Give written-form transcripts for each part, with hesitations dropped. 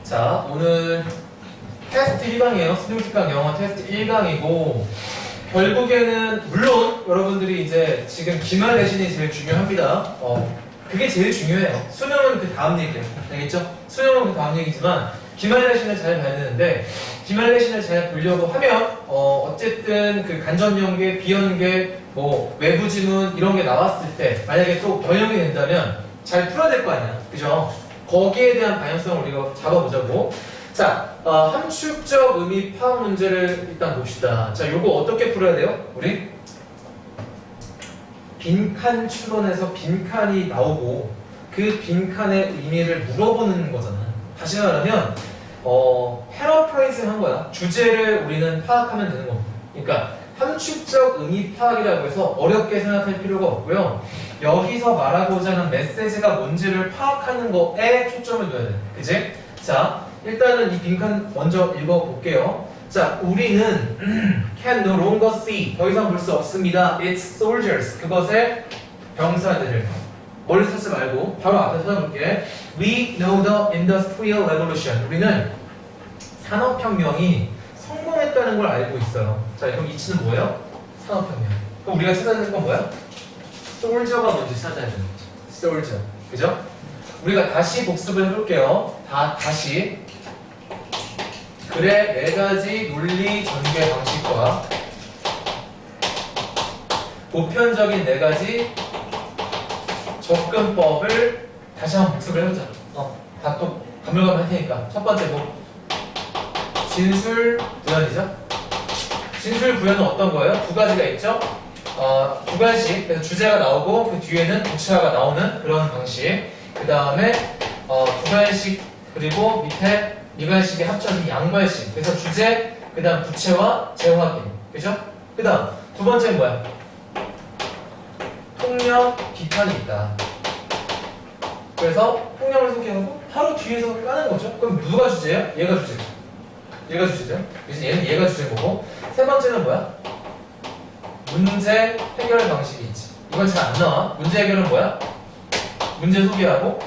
자, 오늘 테스트 1강이에요. 수능특강 영어 테스트 1강이고, 결국에는, 물론 여러분들이 이제 지금 기말 내신이 제일 중요합니다. 그게 제일 중요해요. 수능은 그 다음 얘기예요. 알겠죠? 수능은 그 다음 얘기지만, 기말 내신을 잘 봐야 되는데, 기말 내신을 잘 보려고 하면, 어쨌든 그 간접연계, 비연계, 뭐, 외부 지문 이런 게 나왔을 때, 만약에 또 변형이 된다면, 잘 풀어야 될 거 아니야. 그죠? 거기에 대한 방향성을 우리가 잡아보자고. 자, 함축적 의미 파악 문제를 일단 봅시다. 자, 요거 어떻게 풀어야 돼요? 우리? 빈칸 추론에서 빈칸이 나오고 그 빈칸의 의미를 물어보는 거잖아. 다시 말하면 패러프레이징 한 거야. 주제를 우리는 파악하면 되는 겁니다. 그러니까 함축적 의미 파악이라고 해서 어렵게 생각할 필요가 없고요. 여기서 말하고자 하는 메시지가 뭔지를 파악하는 거에 초점을 둬야 돼. 그치? 자, 일단은 이 빈칸 먼저 읽어볼게요. 자, 우리는 can no longer see. 더 이상 볼 수 없습니다. It's soldiers. 그것의 병사들을. 멀리 찾지 말고 바로 앞에 찾아볼게. We know the industrial revolution. 우리는 산업혁명이 성공했다는 걸 알고 있어요. 자, 그럼 이치는 뭐예요? 산업혁명. 그럼 우리가 찾아야 되는 건 뭐야? 솔저가 뭔지 찾아야 되는 거죠. 솔저. 그죠? 우리가 다시 복습을 해볼게요. 다시. 글의 네 가지 논리 전개 방식과 보편적인 네 가지 접근법을 다시 한번 복습을 해보자. 다 또 가물가물 할 테니까. 첫 번째 뭐? 진술 구현이죠? 진술 구현은 어떤 거예요? 두 가지가 있죠? 두 가지. 그래서 주제가 나오고 그 뒤에는 부차가 나오는 그런 방식. 그 다음에 두괄식 그리고 밑에 이괄식의 합쳐진 양괄식. 그래서 주제, 그 다음 부채와 재확인. 그죠? 그 다음 두 번째는 뭐야? 통념, 비판이 있다. 그래서 통념을 소개하고 바로 뒤에서 까는 거죠. 그럼 누가 주제야? 얘가 주제죠. 얘가 주제죠. 그래서 얘가 주제인 거고. 세 번째는 뭐야? 문제 해결 방식이 있지. 이건 잘 안 나와. 문제 해결은 뭐야? 문제 소개하고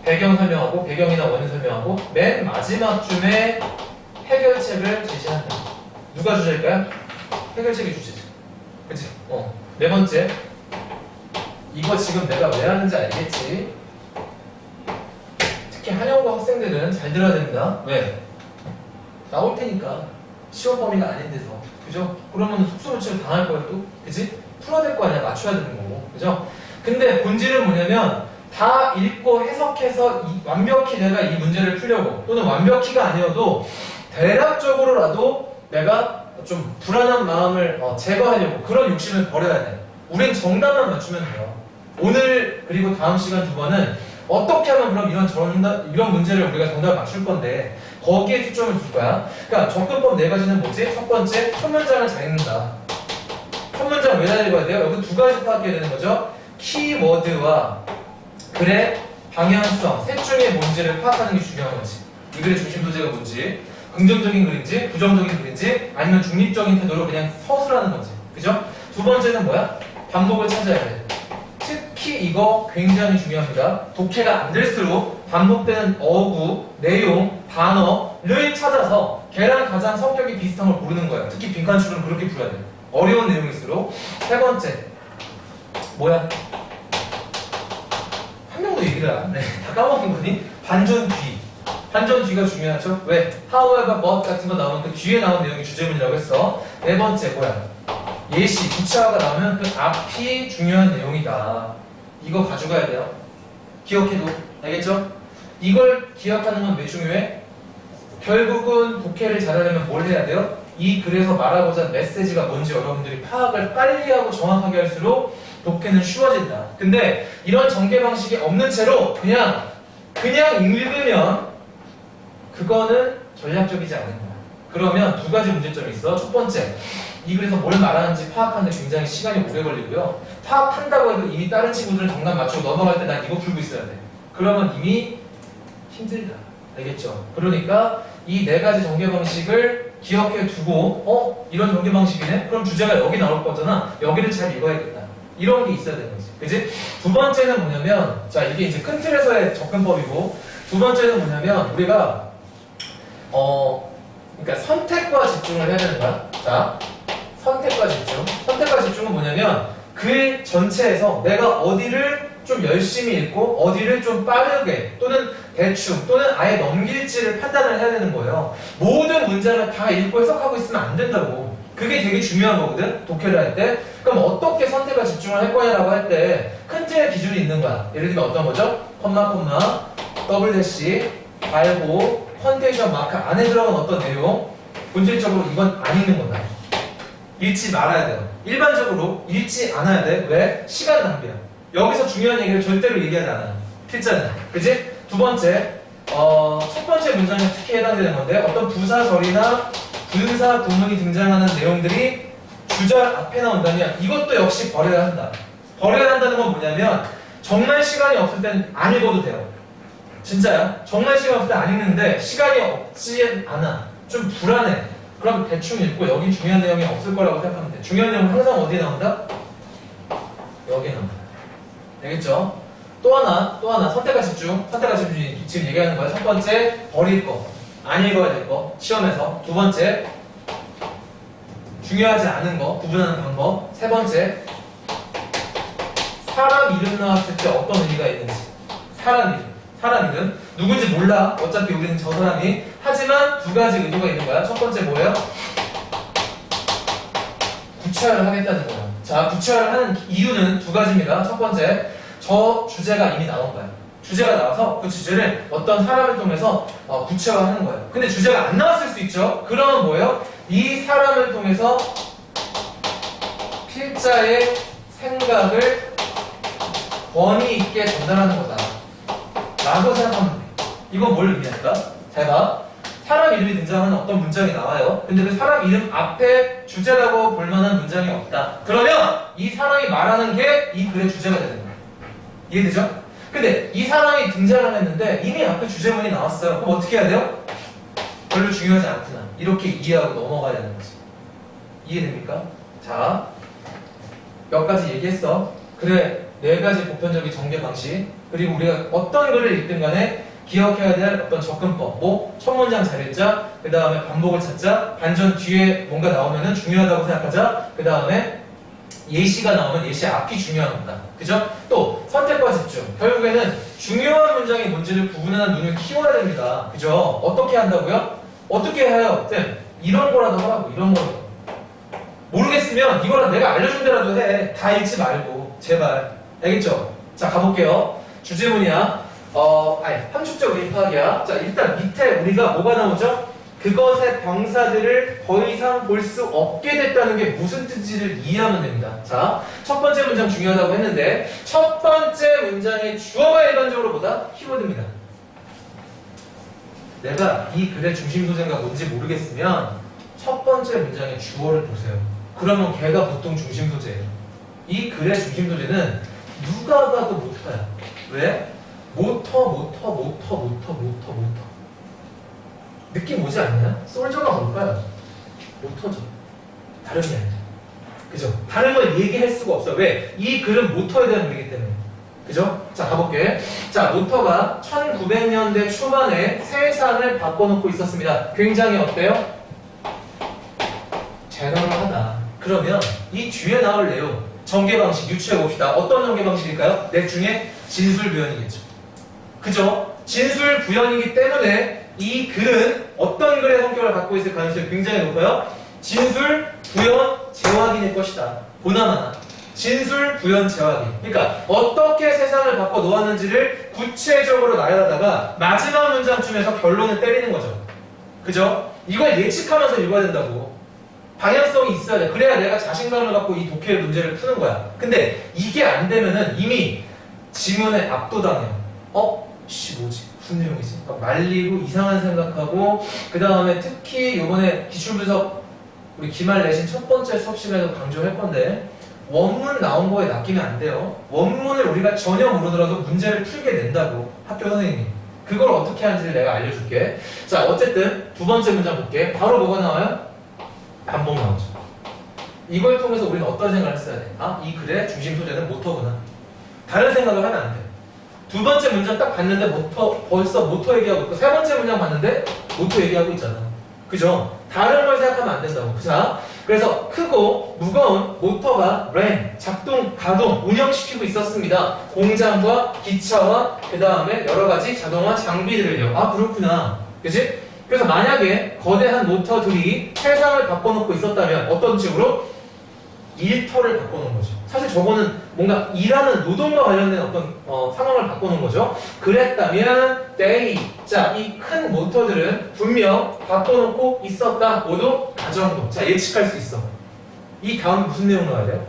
배경 설명하고 배경이나 원인 설명하고 맨 마지막쯤에 해결책을 제시한다. 누가 주제일까요? 해결책이 주제죠. 그치? 네 번째. 이거 지금 내가 왜 하는지 알겠지? 특히 한영고 학생들은 잘 들어야 됩니다. 왜? 나올 테니까. 시험 범위가 아닌 데서. 그죠? 그러면 속수무책을 당할 거야 또. 그치? 풀어야 될 거 아니야. 맞춰야 되는 거고. 그죠? 근데 본질은 뭐냐면 다 읽고 해석해서 완벽히 내가 이 문제를 풀려고 또는 완벽히가 아니어도 대략적으로라도 내가 좀 불안한 마음을 제거하려고 그런 욕심을 버려야 돼. 우린 정답만 맞추면 돼요. 오늘 그리고 다음 시간 두 번은 어떻게 하면 그럼 이런 문제를 우리가 정답을 맞출 건데 거기에 초점을 둘 거야. 그러니까 접근법 네 가지는 뭐지? 첫 번째, 첫 문장을 잘 읽는다. 첫 문장 왜 잘 읽어야 돼요? 여기 두 가지 파악해야 되는 거죠. 키워드와 글의 방향성, 셋 중에 뭔지를 파악하는 게 중요한 거지. 이 글의 중심 소재가 뭔지, 긍정적인 글인지, 부정적인 글인지, 아니면 중립적인 태도로 그냥 서술하는 거지. 그죠? 두 번째는 뭐야? 반복을 찾아야 돼. 특히 이거 굉장히 중요합니다. 독해가 안 될수록 반복되는 어구, 내용, 단어를 찾아서 걔랑 가장 성격이 비슷한 걸 고르는 거야. 특히 빈칸 추론은 그렇게 풀어야 돼. 어려운 내용일수록. 세 번째, 뭐야? 한 명도 얘기를 안 해. 다 까먹은 거니? 반전 뒤. 반전 뒤가 중요하죠? 왜? however, but 같은 거 나오는 그 뒤에 나온 내용이 주제문이라고 했어. 네 번째, 뭐야? 예시, 부차가 나오면 그 앞이 중요한 내용이다. 이거 가져가야 돼요. 기억해도. 알겠죠? 이걸 기억하는 건 왜 중요해? 결국은 독해를 잘하려면 뭘 해야 돼요? 이 글에서 말하고자 하는 메시지가 뭔지 여러분들이 파악을 빨리 하고 정확하게 할수록 독해는 쉬워진다. 근데 이런 전개 방식이 없는 채로 그냥 읽으면 그거는 전략적이지 않은 거야. 그러면 두 가지 문제점이 있어. 첫 번째, 이 글에서 뭘 말하는지 파악하는데 굉장히 시간이 오래 걸리고요. 파악한다고 해도 이미 다른 친구들은 정답 맞추고 넘어갈 때 난 이거 풀고 있어야 돼. 그러면 이미 힘들다. 알겠죠? 그러니까 이 네 가지 전개 방식을 기억해 두고 이런 전개 방식이네? 그럼 주제가 여기 나올 거잖아. 여기를 잘 읽어야겠다. 이런 게 있어야 되는 거지. 그지? 두 번째는 뭐냐면 자 이게 이제 큰 틀에서의 접근법이고 두 번째는 뭐냐면 우리가 그러니까 선택과 집중을 해야 되는 거야. 자, 선택과 집중. 선택과 집중은 뭐냐면 글 전체에서 내가 어디를 좀 열심히 읽고 어디를 좀 빠르게 또는 대충 또는 아예 넘길지를 판단을 해야 되는 거예요. 모든 문장을 다 읽고 해석하고 있으면 안 된다고. 그게 되게 중요한 거거든. 독해를 할 때. 그럼 어떻게 선택과 집중을 할 거냐라고 할 때 큰 틀의 기준이 있는 거야. 예를 들면 어떤 거죠? 콤마, 더블 대시, 발고, 펀테이션 마크 안에 들어간 어떤 내용 본질적으로 이건 안 읽는 거다. 읽지 말아야 돼요. 일반적으로 읽지 않아야 돼. 왜? 시간 낭비야. 여기서 중요한 얘기를 절대로 얘기하지 않아요. 필자는. 그지? 두 번째, 첫 번째 문장에 특히 해당되는 건데 어떤 부사절이나 분사 구문이 등장하는 내용들이 주절 앞에 나온다면 이것도 역시 버려야 한다. 버려야 한다는 건 뭐냐면 정말 시간이 없을 땐 안 읽어도 돼요. 진짜야. 정말 시간 없을 때 안 읽는데 시간이 없지 않아. 좀 불안해. 그럼 대충 읽고 여기 중요한 내용이 없을 거라고 생각하면 돼. 중요한 내용은 항상 어디에 나온다? 여기에 나온다. 알겠죠? 또 하나 선택과 집중. 선택과 집중 지금 얘기하는 거야. 첫 번째 버릴 거. 안 읽어야 될 거. 시험에서. 두 번째 중요하지 않은 거. 구분하는 방법. 세 번째 사람 이름 나왔을 때 어떤 의미가 있는지. 사람 이름. 누군지 몰라. 어차피 우리는 저 사람이. 하지만 두 가지 의도가 있는 거야. 첫 번째 뭐예요? 구체화를 하겠다는 거야. 자, 구체화를 하는 이유는 두 가지입니다. 첫 번째, 저 주제가 이미 나온 거야. 주제가 나와서 그 주제를 어떤 사람을 통해서 구체화하는 거예요. 근데 주제가 안 나왔을 수 있죠. 그러면 뭐예요? 이 사람을 통해서 필자의 생각을 권위 있게 전달하는 거다 라고 생각하면 돼. 이건 뭘 의미할까? 잘 봐. 사람 이름이 등장하는 어떤 문장이 나와요. 근데 그 사람 이름 앞에 주제라고 볼 만한 문장이 없다. 그러면 이 사람이 말하는 게 이 글의 주제가 되는 거야. 이해되죠? 근데 이 사람이 등장을 했는데 이미 앞에 주제문이 나왔어요. 그럼 어떻게 해야 돼요? 별로 중요하지 않구나. 이렇게 이해하고 넘어가야 되는 거지. 이해됩니까? 자, 몇 가지 얘기했어. 그래, 네 가지 보편적인 전개 방식. 그리고 우리가 어떤 글을 읽든 간에 기억해야 될 어떤 접근법. 뭐, 첫 문장 잘했자. 그 다음에 반복을 찾자. 반전 뒤에 뭔가 나오면은 중요하다고 생각하자. 그 다음에 예시가 나오면 예시 앞이 중요한 거다. 그죠? 또 선택과 집중. 결국에는 중요한 문장이 뭔지를 구분하는 눈을 키워야 됩니다. 그죠? 어떻게 한다고요? 어떻게 해요? 쌤, 이런 거라도 하라고. 이런 거라도. 모르겠으면 이거는 내가 알려준 대로라도 해. 다 읽지 말고. 제발. 알겠죠? 자, 가볼게요. 주제문이야. 함축적 의파학이야. 자, 일단 밑에 우리가 뭐가 나오죠? 그것의 병사들을 더 이상 볼 수 없게 됐다는 게 무슨 뜻인지를 이해하면 됩니다. 자, 첫 번째 문장 중요하다고 했는데 첫 번째 문장의 주어가 일반적으로 보다 키워드입니다. 내가 이 글의 중심 소재가 뭔지 모르겠으면 첫 번째 문장의 주어를 보세요. 그러면 걔가 보통 중심 소재예요. 이 글의 중심 소재는 누가 봐도 모터야. 왜? 모터. 느낌 오지 않냐? 솔저가 뭘까요? 모터죠. 다른 게 아니야. 그죠? 다른 걸 얘기할 수가 없어. 왜? 이 글은 모터에 대한 글이기 때문에. 그죠? 자, 가볼게. 자, 모터가 1900년대 초반에 세상을 바꿔놓고 있었습니다. 굉장히 어때요? 제너럴하다. 그러면 이 뒤에 나올 내용, 전개 방식 유추해봅시다. 어떤 전개 방식일까요? 넷 중에 진술부연이겠죠. 그죠? 진술부연이기 때문에 이 글은 어떤 글의 성격을 갖고 있을 가능성이 굉장히 높아요. 진술, 부연, 재확인일 것이다. 보나마나. 진술, 부연, 재확인. 그러니까 어떻게 세상을 바꿔 놓았는지를 구체적으로 나열하다가 마지막 문장쯤에서 결론을 때리는 거죠. 그죠? 이걸 예측하면서 읽어야 된다고. 방향성이 있어야 돼. 그래야 내가 자신감을 갖고 이 독해 문제를 푸는 거야. 근데 이게 안 되면은 이미 지문에 압도당해요. 뭐지? 무슨 내용이지? 말리고 이상한 생각하고 그 다음에 특히 요번에 기출분석 우리 기말 내신 첫 번째 수업 시간에도 강조할 건데 원문 나온 거에 낚이면 안 돼요. 원문을 우리가 전혀 모르더라도 문제를 풀게 된다고 학교 선생님이. 그걸 어떻게 하는지를 내가 알려줄게. 자, 어쨌든 두 번째 문장 볼게. 바로 뭐가 나와요? 반복 나오죠. 이걸 통해서 우리는 어떤 생각을 했어야 돼? 이 글의 중심 소재는 모터구나. 다른 생각을 하면 안 돼. 두 번째 문장 딱 봤는데 벌써 모터 얘기하고 있고, 세 번째 문장 봤는데 모터 얘기하고 있잖아. 그죠? 다른 걸 생각하면 안 된다고. 자, 그래서 크고 무거운 모터가 ran, 작동, 가동, 운영시키고 있었습니다. 공장과 기차와 그 다음에 여러 가지 자동화 장비들을요. 아, 그렇구나. 그치? 그래서 만약에 거대한 모터들이 세상을 바꿔놓고 있었다면 어떤 식으로? 일터를 바꿔놓은 거죠. 사실 저거는 뭔가 일하는 노동과 관련된 어떤 상황을 바꿔놓은 거죠. 그랬다면 they, 자, 이 큰 모터들은 분명 바꿔놓고 있었다. 모두 가정도. 자, 예측할 수 있어. 이 다음 무슨 내용 나와야 돼요?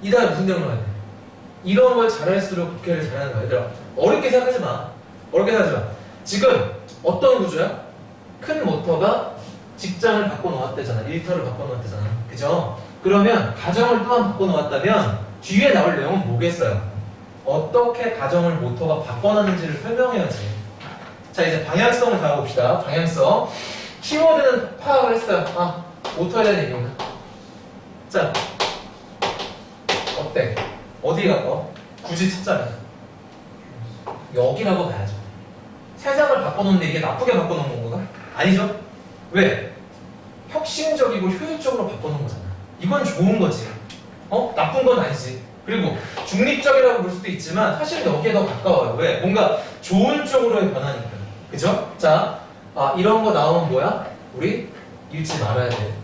이 다음에 무슨 내용 나와야 돼? 이런 걸 잘할수록 국회를 잘하는 거야. 얘들아, 어렵게 생각하지 마. 어렵게 생각하지 마. 지금 어떤 구조야? 큰 모터가 직장을 바꿔놓았대잖아. 일터를 바꿔놓았대잖아. 그죠? 그러면 가정을 또한 바꿔놓았다면 뒤에 나올 내용은 뭐겠어요? 어떻게 가정을 모터가 바꿔놨는지를 설명해야지. 자, 이제 방향성을 잡아봅시다. 방향성. 키워드는 파악을 했어요. 아, 모터에 대한 얘기입니다. 자, 어때? 어디에 가까워? 굳이 찾자면 여기라고 봐야죠. 세상을 바꿔놓는데 이게 나쁘게 바꿔놓은 건가? 아니죠? 왜? 혁신적이고 효율적으로 바꿔놓은 거잖아. 이건 좋은 거지. 나쁜 건 아니지. 그리고 중립적이라고 볼 수도 있지만 사실 여기에 더 가까워요. 왜? 뭔가 좋은 쪽으로의 변화니까. 그죠? 자, 이런 거 나오면 뭐야? 우리 읽지 말아야 돼.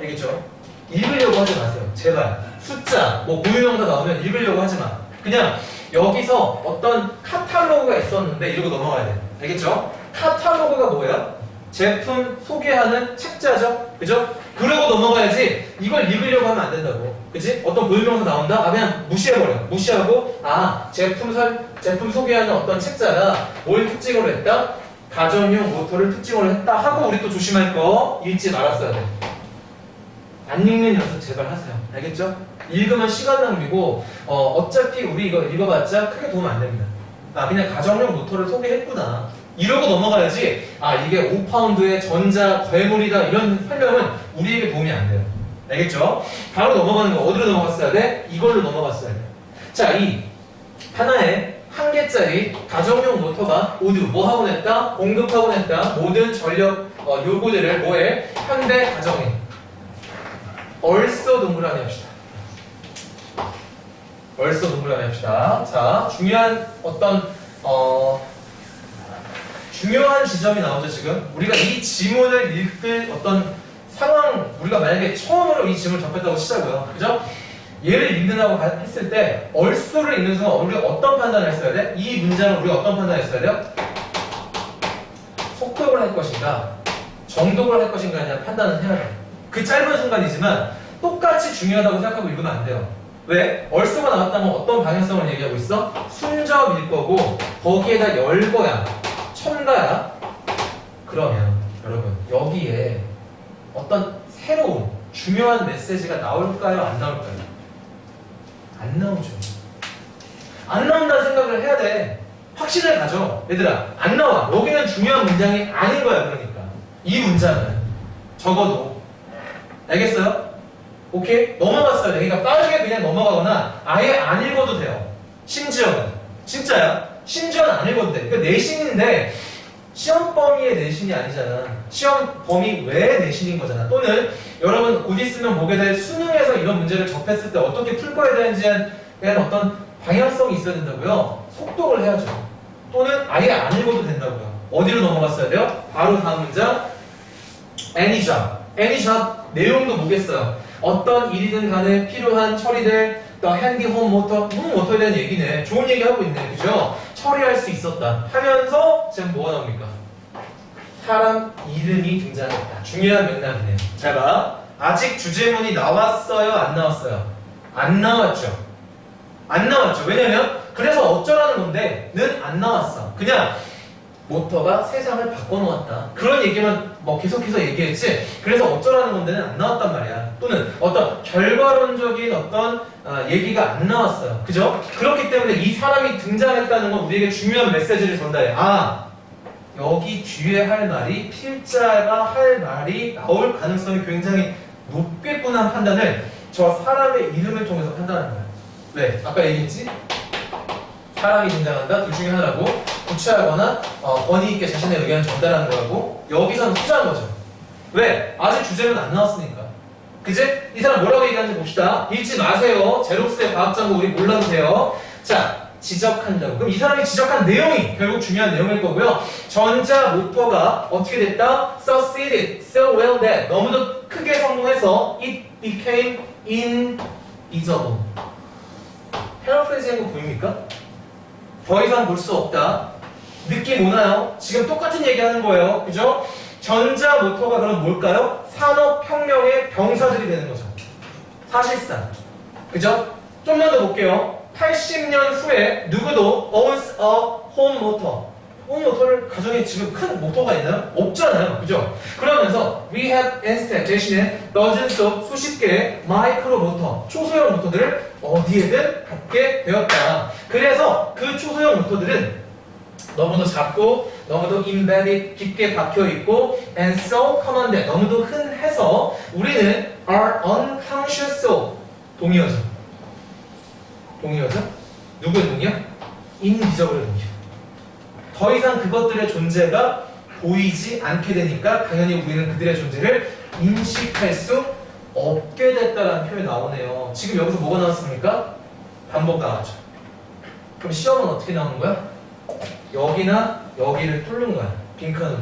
알겠죠? 읽으려고 하지 마세요. 제발. 숫자, 뭐 고유명사 나오면 읽으려고 하지 마. 그냥 여기서 어떤 카탈로그가 있었는데 이러고 넘어가야 돼. 알겠죠? 카탈로그가 뭐야? 제품 소개하는 책자죠? 그죠? 그러고 넘어가야지 이걸 읽으려고 하면 안 된다고. 그치? 어떤 고유명사 나온다? 아, 그냥 무시해버려. 무시하고, 제품 소개하는 어떤 책자가 뭘 특징으로 했다? 가정용 모터를 특징으로 했다 하고 우리 또 조심할 거 읽지 말았어야 돼. 안 읽는 연습 제발 하세요. 알겠죠? 읽으면 시간 낭비고 어차피 우리 이거 읽어봤자 크게 도움 안 됩니다. 그냥 가정용 모터를 소개했구나. 이러고 넘어가야지. 이게 5파운드의 전자 괴물이다. 이런 설명은 우리에게 도움이 안 돼요. 알겠죠? 바로 넘어가는 거 어디로 넘어갔어야 돼? 이걸로 넘어갔어야 돼. 자, 이 하나에 1개짜리 가정용 모터가 모두 뭐 하고 냈다? 공급하고 냈다. 모든 전력 요구들을 뭐해? 현대 가정에. 얼쏘 동그라미 합시다. 얼쏘 동그라미 합시다. 자, 중요한 중요한 지점이 나오죠, 지금. 우리가 이 지문을 읽을 어떤 상황, 우리가 만약에 처음으로 이 지문을 접했다고 치자고요. 그죠? 얘를 읽는다고 했을 때, 얼쏘를 읽는 순간 우리가 어떤 판단을 했어야 돼? 이 문장을 우리가 어떤 판단을 했어야 돼요? 속독을 할 것인가, 정독을 할 것인가에 대한 판단을 해야 돼요. 그 짧은 순간이지만 똑같이 중요하다고 생각하고 읽으면 안 돼요. 왜? 얼쏘가 나왔다면 어떤 방향성을 얘기하고 있어? 순접일 거고 거기에다 열거야, 첨가야. 그러면 여러분 여기에 어떤 새로운 중요한 메시지가 나올까요? 안 나올까요? 안 나오죠. 안 나온다는 생각을 해야 돼. 확신을 가져. 얘들아, 안 나와. 여기는 중요한 문장이 아닌 거야. 그러니까 이 문장은 적어도. 알겠어요? 오케이? 넘어갔어야 돼. 그러니까 빠르게 그냥 넘어가거나 아예 안 읽어도 돼요. 심지어는. 진짜야. 심지어는 안 읽어도 돼. 그러니까 내신인데 시험 범위의 내신이 아니잖아. 시험 범위 외의 내신인 거잖아. 또는 여러분 곧 있으면 보게 될 수능에서 이런 문제를 접했을 때 어떻게 풀 거에 대한 어떤 방향성이 있어야 된다고요. 속독을 해야죠. 또는 아예 안 읽어도 된다고요. 어디로 넘어갔어야 돼요? 바로 다음 문장. any job. any job 내용도 뭐겠어요? 어떤 일이든 간에 필요한 처리될 the handy home motor, 모터에 대한 얘기네. 좋은 얘기 하고 있네. 그죠? 처리할 수 있었다 하면서 지금 뭐가 나옵니까? 사람 이름이 등장했다. 중요한 맥락이네요. 잘 봐. 아직 주제문이 나왔어요? 안 나왔어요? 안 나왔죠. 안 나왔죠. 왜냐면 그래서 어쩌라는 건데 는 안 나왔어. 그냥 모터가 세상을 바꿔놓았다. 그런 얘기만 계속해서 얘기했지. 그래서 어쩌라는 건데는 안 나왔단 말이야. 또는 어떤 결과론적인 어떤 얘기가 안 나왔어요. 그죠? 그렇기 때문에 이 사람이 등장했다는 건 우리에게 중요한 메시지를 전달해. 여기 뒤에 할 말이 필자가 할 말이 나올 가능성이 굉장히 높겠구나 하는 판단을 저 사람의 이름을 통해서 판단하는 거야. 왜? 아까 얘기했지? 사람이 등장한다. 둘 중에 하나라고. 구체하거나 권위 있게 자신의 의견을 전달하는 거라고. 여기서는 투자한 거죠. 왜? 아직 주제는 안 나왔으니까. 그지? 이 사람 뭐라고 얘기하는지 봅시다. 읽지 마세요. 제록스의 과학장고 우리 몰라도 돼요. 자, 지적한다고. 그럼 이 사람이 지적한 내용이 결국 중요한 내용일 거고요. 전자 모터가 어떻게 됐다? Succeeded so well that 너무도 크게 성공해서 it became invisible. 패러프레이즈한 거 보입니까? 더 이상 볼 수 없다. 느낌 오나요? 지금 똑같은 얘기 하는 거예요. 그죠? 전자 모터가 그럼 뭘까요? 산업혁명의 병사들이 되는 거죠. 사실상. 그죠? 좀만 더 볼게요. 80년 후에 누구도 owns a home motor. 홈 모터를 가정에 지금 큰 모터가 있나요? 없잖아요. 그죠? 그러면서 we have instead 대신에 dozens of 수십 개의 마이크로 모터, 초소형 모터들을 어디에든 갖게 되었다. 그래서 그 초소형 모터들은 너무도 작고 너무도 embedded 깊게 박혀 있고 and so common 너무도 흔해서 우리는 are unconscious of 동의어죠. 동의어죠? 누구의 동의어? 인비저블의 동의어. 더 이상 그것들의 존재가 보이지 않게 되니까 당연히 우리는 그들의 존재를 인식할 수 없게 됐다라는 표현이 나오네요. 지금 여기서 뭐가 나왔습니까? 반복 나왔죠. 그럼 시험은 어떻게 나오는 거야? 여기나 여기를 뚫는 거야. 빈칸으로.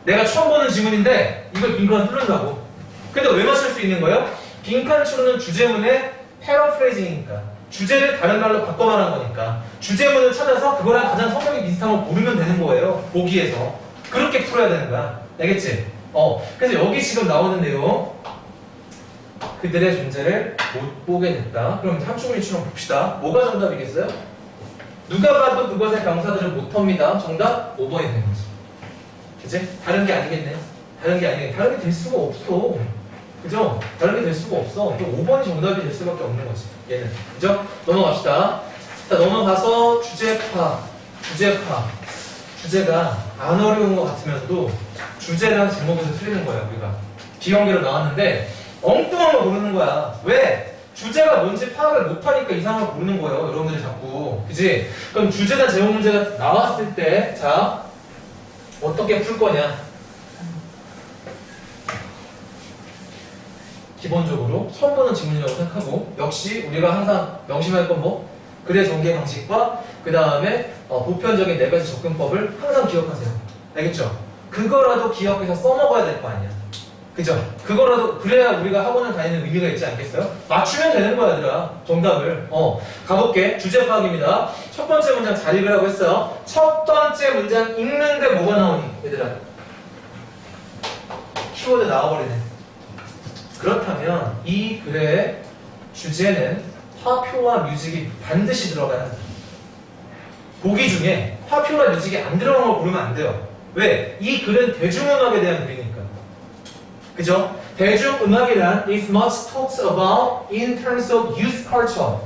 내가 처음 보는 지문인데 이걸 빈칸을 뚫는다고. 근데 왜 맞출 수 있는 거예요? 빈칸으로는 주제문의 패러프레이징이니까. 주제를 다른 말로 바꿔 말한 거니까. 주제문을 찾아서 그거랑 가장 성격이 비슷한 걸 고르면 되는 거예요. 보기에서. 그렇게 풀어야 되는 거야. 알겠지? 그래서 여기 지금 나오는 내용. 그들의 존재를 못 보게 됐다. 그럼 함축물리처럼 봅시다. 뭐가 정답이겠어요? 누가 봐도 그것의 병사들을 못합니다. 정답 5번이 되는 거지. 그치? 다른 게 아니겠네. 다른 게 아니겠네. 다른 게 될 수가 없어. 그죠? 다른 게 될 수가 없어. 5번이 정답이 될 수밖에 없는 거지. 얘는. 그죠? 넘어갑시다. 자, 넘어가서 주제파. 주제가 안 어려운 것 같으면서도 주제랑 제목에서 틀리는 거야, 우리가. 비연계로 나왔는데 엉뚱한 거 고르는 거야. 왜? 주제가 뭔지 파악을 못하니까 이상한 걸 고르는 거예요. 여러분들이 자꾸. 그지? 그럼 주제나 제목 문제가 나왔을 때, 자, 어떻게 풀 거냐? 기본적으로 처음 보는 질문이라고 생각하고, 역시 우리가 항상 명심할 건 뭐? 글의 전개 방식과 그 다음에 보편적인 4가지 접근법을 항상 기억하세요. 알겠죠? 그거라도 기억해서 써먹어야 될 거 아니야. 그죠? 그거라도 그래야 우리가 학원을 다니는 의미가 있지 않겠어요? 맞추면 되는 거야, 얘들아. 정답을. 가볼게. 주제 파악입니다. 첫 번째 문장 잘 읽으라고 했어요. 첫 번째 문장 읽는데 뭐가 나오니, 얘들아? 키워드 나와버리네. 그렇다면 이 글의 주제는 화표와 뮤직이 반드시 들어가야 한다. 보기 중에 화표와 뮤직이 안 들어간 걸 고르면 안 돼요. 왜? 이 글은 대중음악에 대한 글이니까. 그죠? 대중음악이란 is much talks about in terms of youth culture.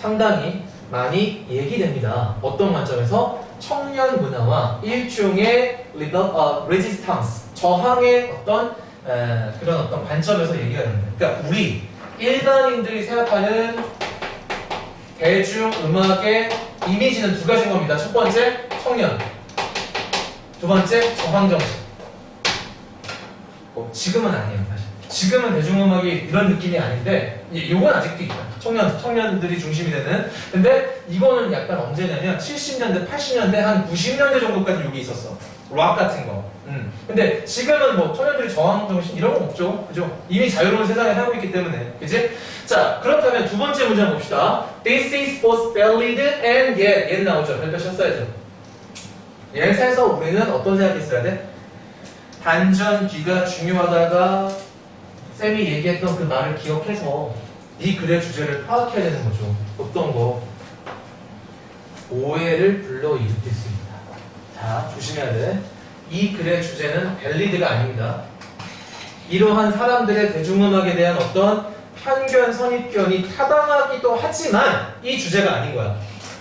상당히 많이 얘기됩니다. 어떤 관점에서? 청년 문화와 일종의 resistance, 저항의 그런 어떤 관점에서 얘기가 됩니다. 그러니까 우리 일반인들이 생각하는 대중음악의 이미지는 2가지인 겁니다. 첫 번째, 청년. 두 번째, 저항정신. 지금은 아니에요, 사실. 지금은 대중음악이 이런 느낌이 아닌데, 요건 아직도 있다. 청년들이 중심이 되는. 근데 이거는 약간 언제냐면 70년대, 80년대, 한 90년대 정도까지 여기 있었어. 락 같은 거. 근데 지금은 뭐 청년들이 저항정신 이런 건 없죠. 그죠? 이미 자유로운 세상에 살고 있기 때문에. 그지? 자, 그렇다면 두 번째 문장 봅시다. This is both valid and yet 나오죠. 별표 쳤어야죠. 얘에서 우리는 어떤 생각이 있어야 돼? 단전귀가 중요하다가 쌤이 얘기했던 그 말을 기억해서 이 글의 주제를 파악해야 되는 거죠. 어떤 거? 오해를 불러일으킬 수 있다. 자, 조심해야 돼. 이 글의 주제는 밸리드가 아닙니다. 이러한 사람들의 대중음악에 대한 어떤 편견, 선입견이 타당하기도 하지만 이 주제가 아닌 거야.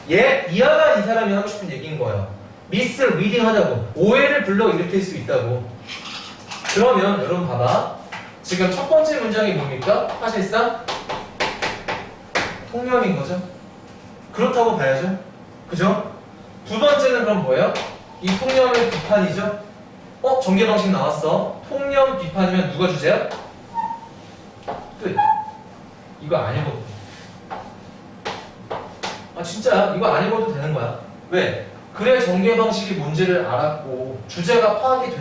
이하가 이 사람이 하고 싶은 얘기인 거예요. 미스 리딩 하다고. 오해를 불러일으킬 수 있다고. 그러면 여러분 봐봐. 지금 첫 번째 문장이 뭡니까? 사실상 통념인 거죠. 그렇다고 봐야죠. 그죠? 두 번째는 그럼 뭐예요? 이 통념의 비판이죠. 전개 방식 나왔어. 통념 비판이면 누가 주제야? 끝. 이거 안 읽어도 돼. 진짜 이거 안 읽어도 되는 거야. 왜? 그래 전개 방식이 뭔지를 알았고 주제가 파악이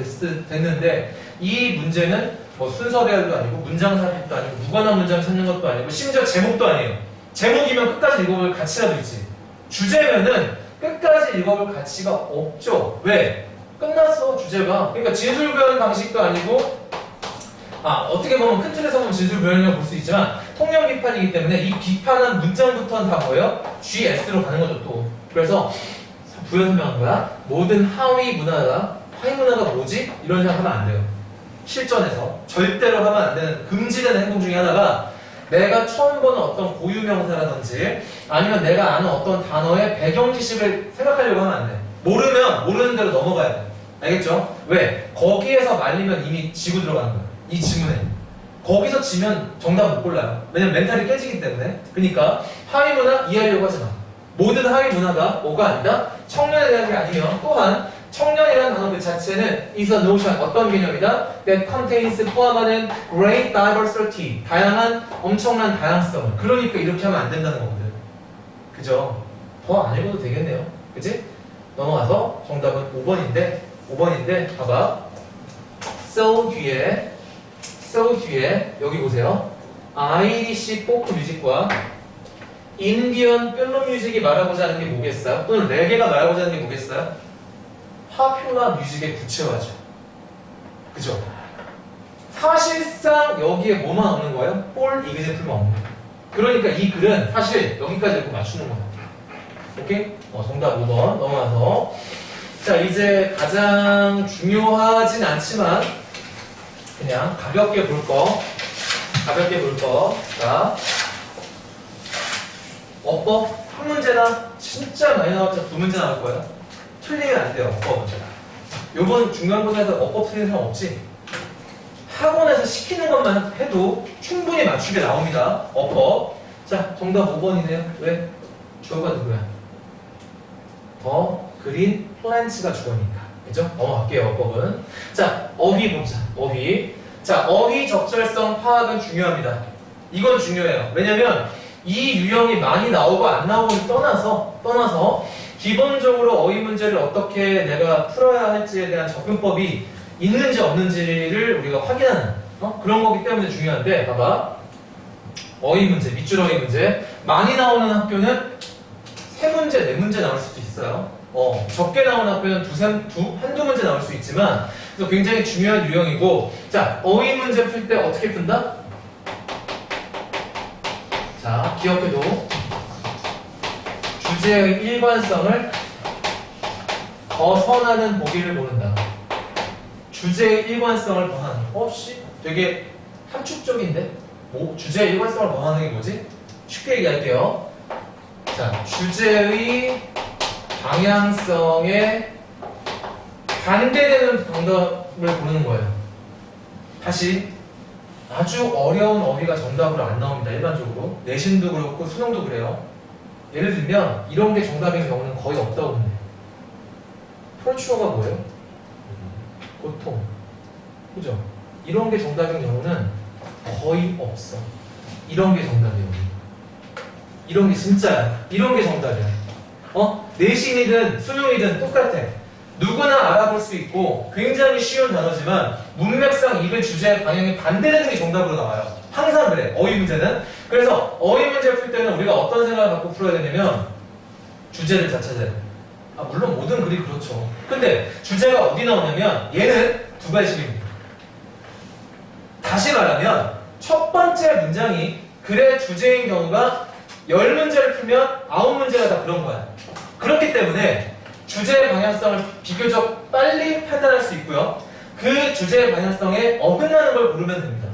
됐는데 이 문제는 뭐 순서 대화도 아니고 문장 삽입도 아니고 무관한 문장 찾는 것도 아니고 심지어 제목도 아니에요. 제목이면 끝까지 읽어볼 가치라도 있지. 주제면은 끝까지 읽어볼 가치가 없죠. 왜? 끝났어 주제가. 그러니까 진술변 방식도 아니고 어떻게 보면 큰 틀에서 보면 진술변이라고 볼 수 있지만 통념 비판이기 때문에 이 비판한 문장부터는 다 뭐예요? GS로 가는 거죠 또. 그래서 부연 설명한 거야. 모든 하위 문화가 뭐지? 이런 생각하면 안 돼요. 실전에서 절대로 하면 안 되는 금지되는 행동 중에 하나가 내가 처음 보는 어떤 고유명사라든지 아니면 내가 아는 어떤 단어의 배경 지식을 생각하려고 하면 안 돼. 모르면 모르는 대로 넘어가야 돼. 알겠죠? 왜? 거기에서 말리면 이미 지고 들어가는 거야. 이 지문에. 거기서 지면 정답 못 골라요. 왜냐면 멘탈이 깨지기 때문에. 그러니까 하위 문화 이해하려고 하지 마. 모든 하위 문화가 뭐가 아니다? 청년에 대한 게 아니면 또한 청년이라는 단어 그 자체는 is a notion 어떤 개념이다? that contains 포함하는 great diversity 다양한 엄청난 다양성. 그러니까 이렇게 하면 안 된다는 거거든. 그죠? 더 안 읽어도 되겠네요. 그치? 넘어가서 정답은 5번인데 봐봐. so 뒤에 여기 보세요. 아이리시 포크 뮤직과 인디언 필로 뮤직이 말하고자 하는 게 뭐겠어요? 또는 레게가 말하고자 하는 게 뭐겠어요? 파퓰러 뮤직의 구체화죠. 그죠? 사실상 여기에 뭐만 없는 거예요? 볼 이그제플만 없는 거예요. 그러니까 이 글은 사실 여기까지 읽고 맞추는 거예요. 오케이? 정답 5번 넘어가서 자 이제 가장 중요하진 않지만 그냥 가볍게 볼 거 자 어법 한 문제나 진짜 많이 나왔자 두 문제 나올 거예요. 틀리면 안 돼요. 어법은. 요번 중간고사에서 어법 틀리는 사람 없지? 학원에서 시키는 것만 해도 충분히 맞추게 나옵니다. 어법. 자, 정답 5번이네요. 왜? 주어가 누구야? 더 그린 플랜츠가 주어니까. 그죠? 넘어갈게요. 어법은. 자, 어휘 보자. 어휘. 자, 어휘 적절성 파악은 중요합니다. 이건 중요해요. 왜냐면 이 유형이 많이 나오고 안 나오고를 떠나서 기본적으로 어휘 문제를 어떻게 내가 풀어야 할지에 대한 접근법이 있는지 없는지를 우리가 확인하는 그런 거기 때문에 중요한데 봐봐. 어휘 문제, 밑줄 어휘 문제 많이 나오는 학교는 3문제, 4문제 나올 수도 있어요. 적게 나오는 학교는 한두 문제 나올 수 있지만 그래서 굉장히 중요한 유형이고 자, 어휘 문제 풀 때 어떻게 푼다? 자, 기억해도 주제의 일관성을 벗어나는 보기를 모른다. 주제의 일관성을 벗어나는 씨? 되게 함축적인데? 주제의 일관성을 벗어나는 게 뭐지? 쉽게 얘기할게요. 자, 주제의 방향성에 반대되는 방법을 보는 거예요. 다시 아주 어려운 어휘가 정답으로 안 나옵니다. 일반적으로 내신도 그렇고 수능도 그래요. 예를 들면 이런 게 정답인 경우는 거의 없다고 보면 돼요. 폴추어가 뭐예요? 고통. 그죠? 이런 게 정답인 경우는 거의 없어. 이런 게 정답이에요. 이런 게 진짜야. 이런 게 정답이야. 내신이든 수능이든 똑같아. 누구나 알아볼 수 있고 굉장히 쉬운 단어지만 문맥상 이글 주제의 방향이 반대되는 게 정답으로 나와요. 항상 그래. 어휘 문제는. 그래서 어휘 문제 풀 때는 우리가 어떤 생각을 갖고 풀어야 되냐면 주제를 잘 찾아야 돼. 물론 모든 글이 그렇죠. 근데 주제가 어디 나오냐면 얘는 두 가지입니다. 다시 말하면 첫 번째 문장이 글의 주제인 경우가 10문제를 풀면 9문제가 다 그런 거야. 그렇기 때문에 주제의 방향성을 비교적 빨리 판단할 수 있고요. 그 주제의 방향성에 어긋나는 걸 고르면 됩니다.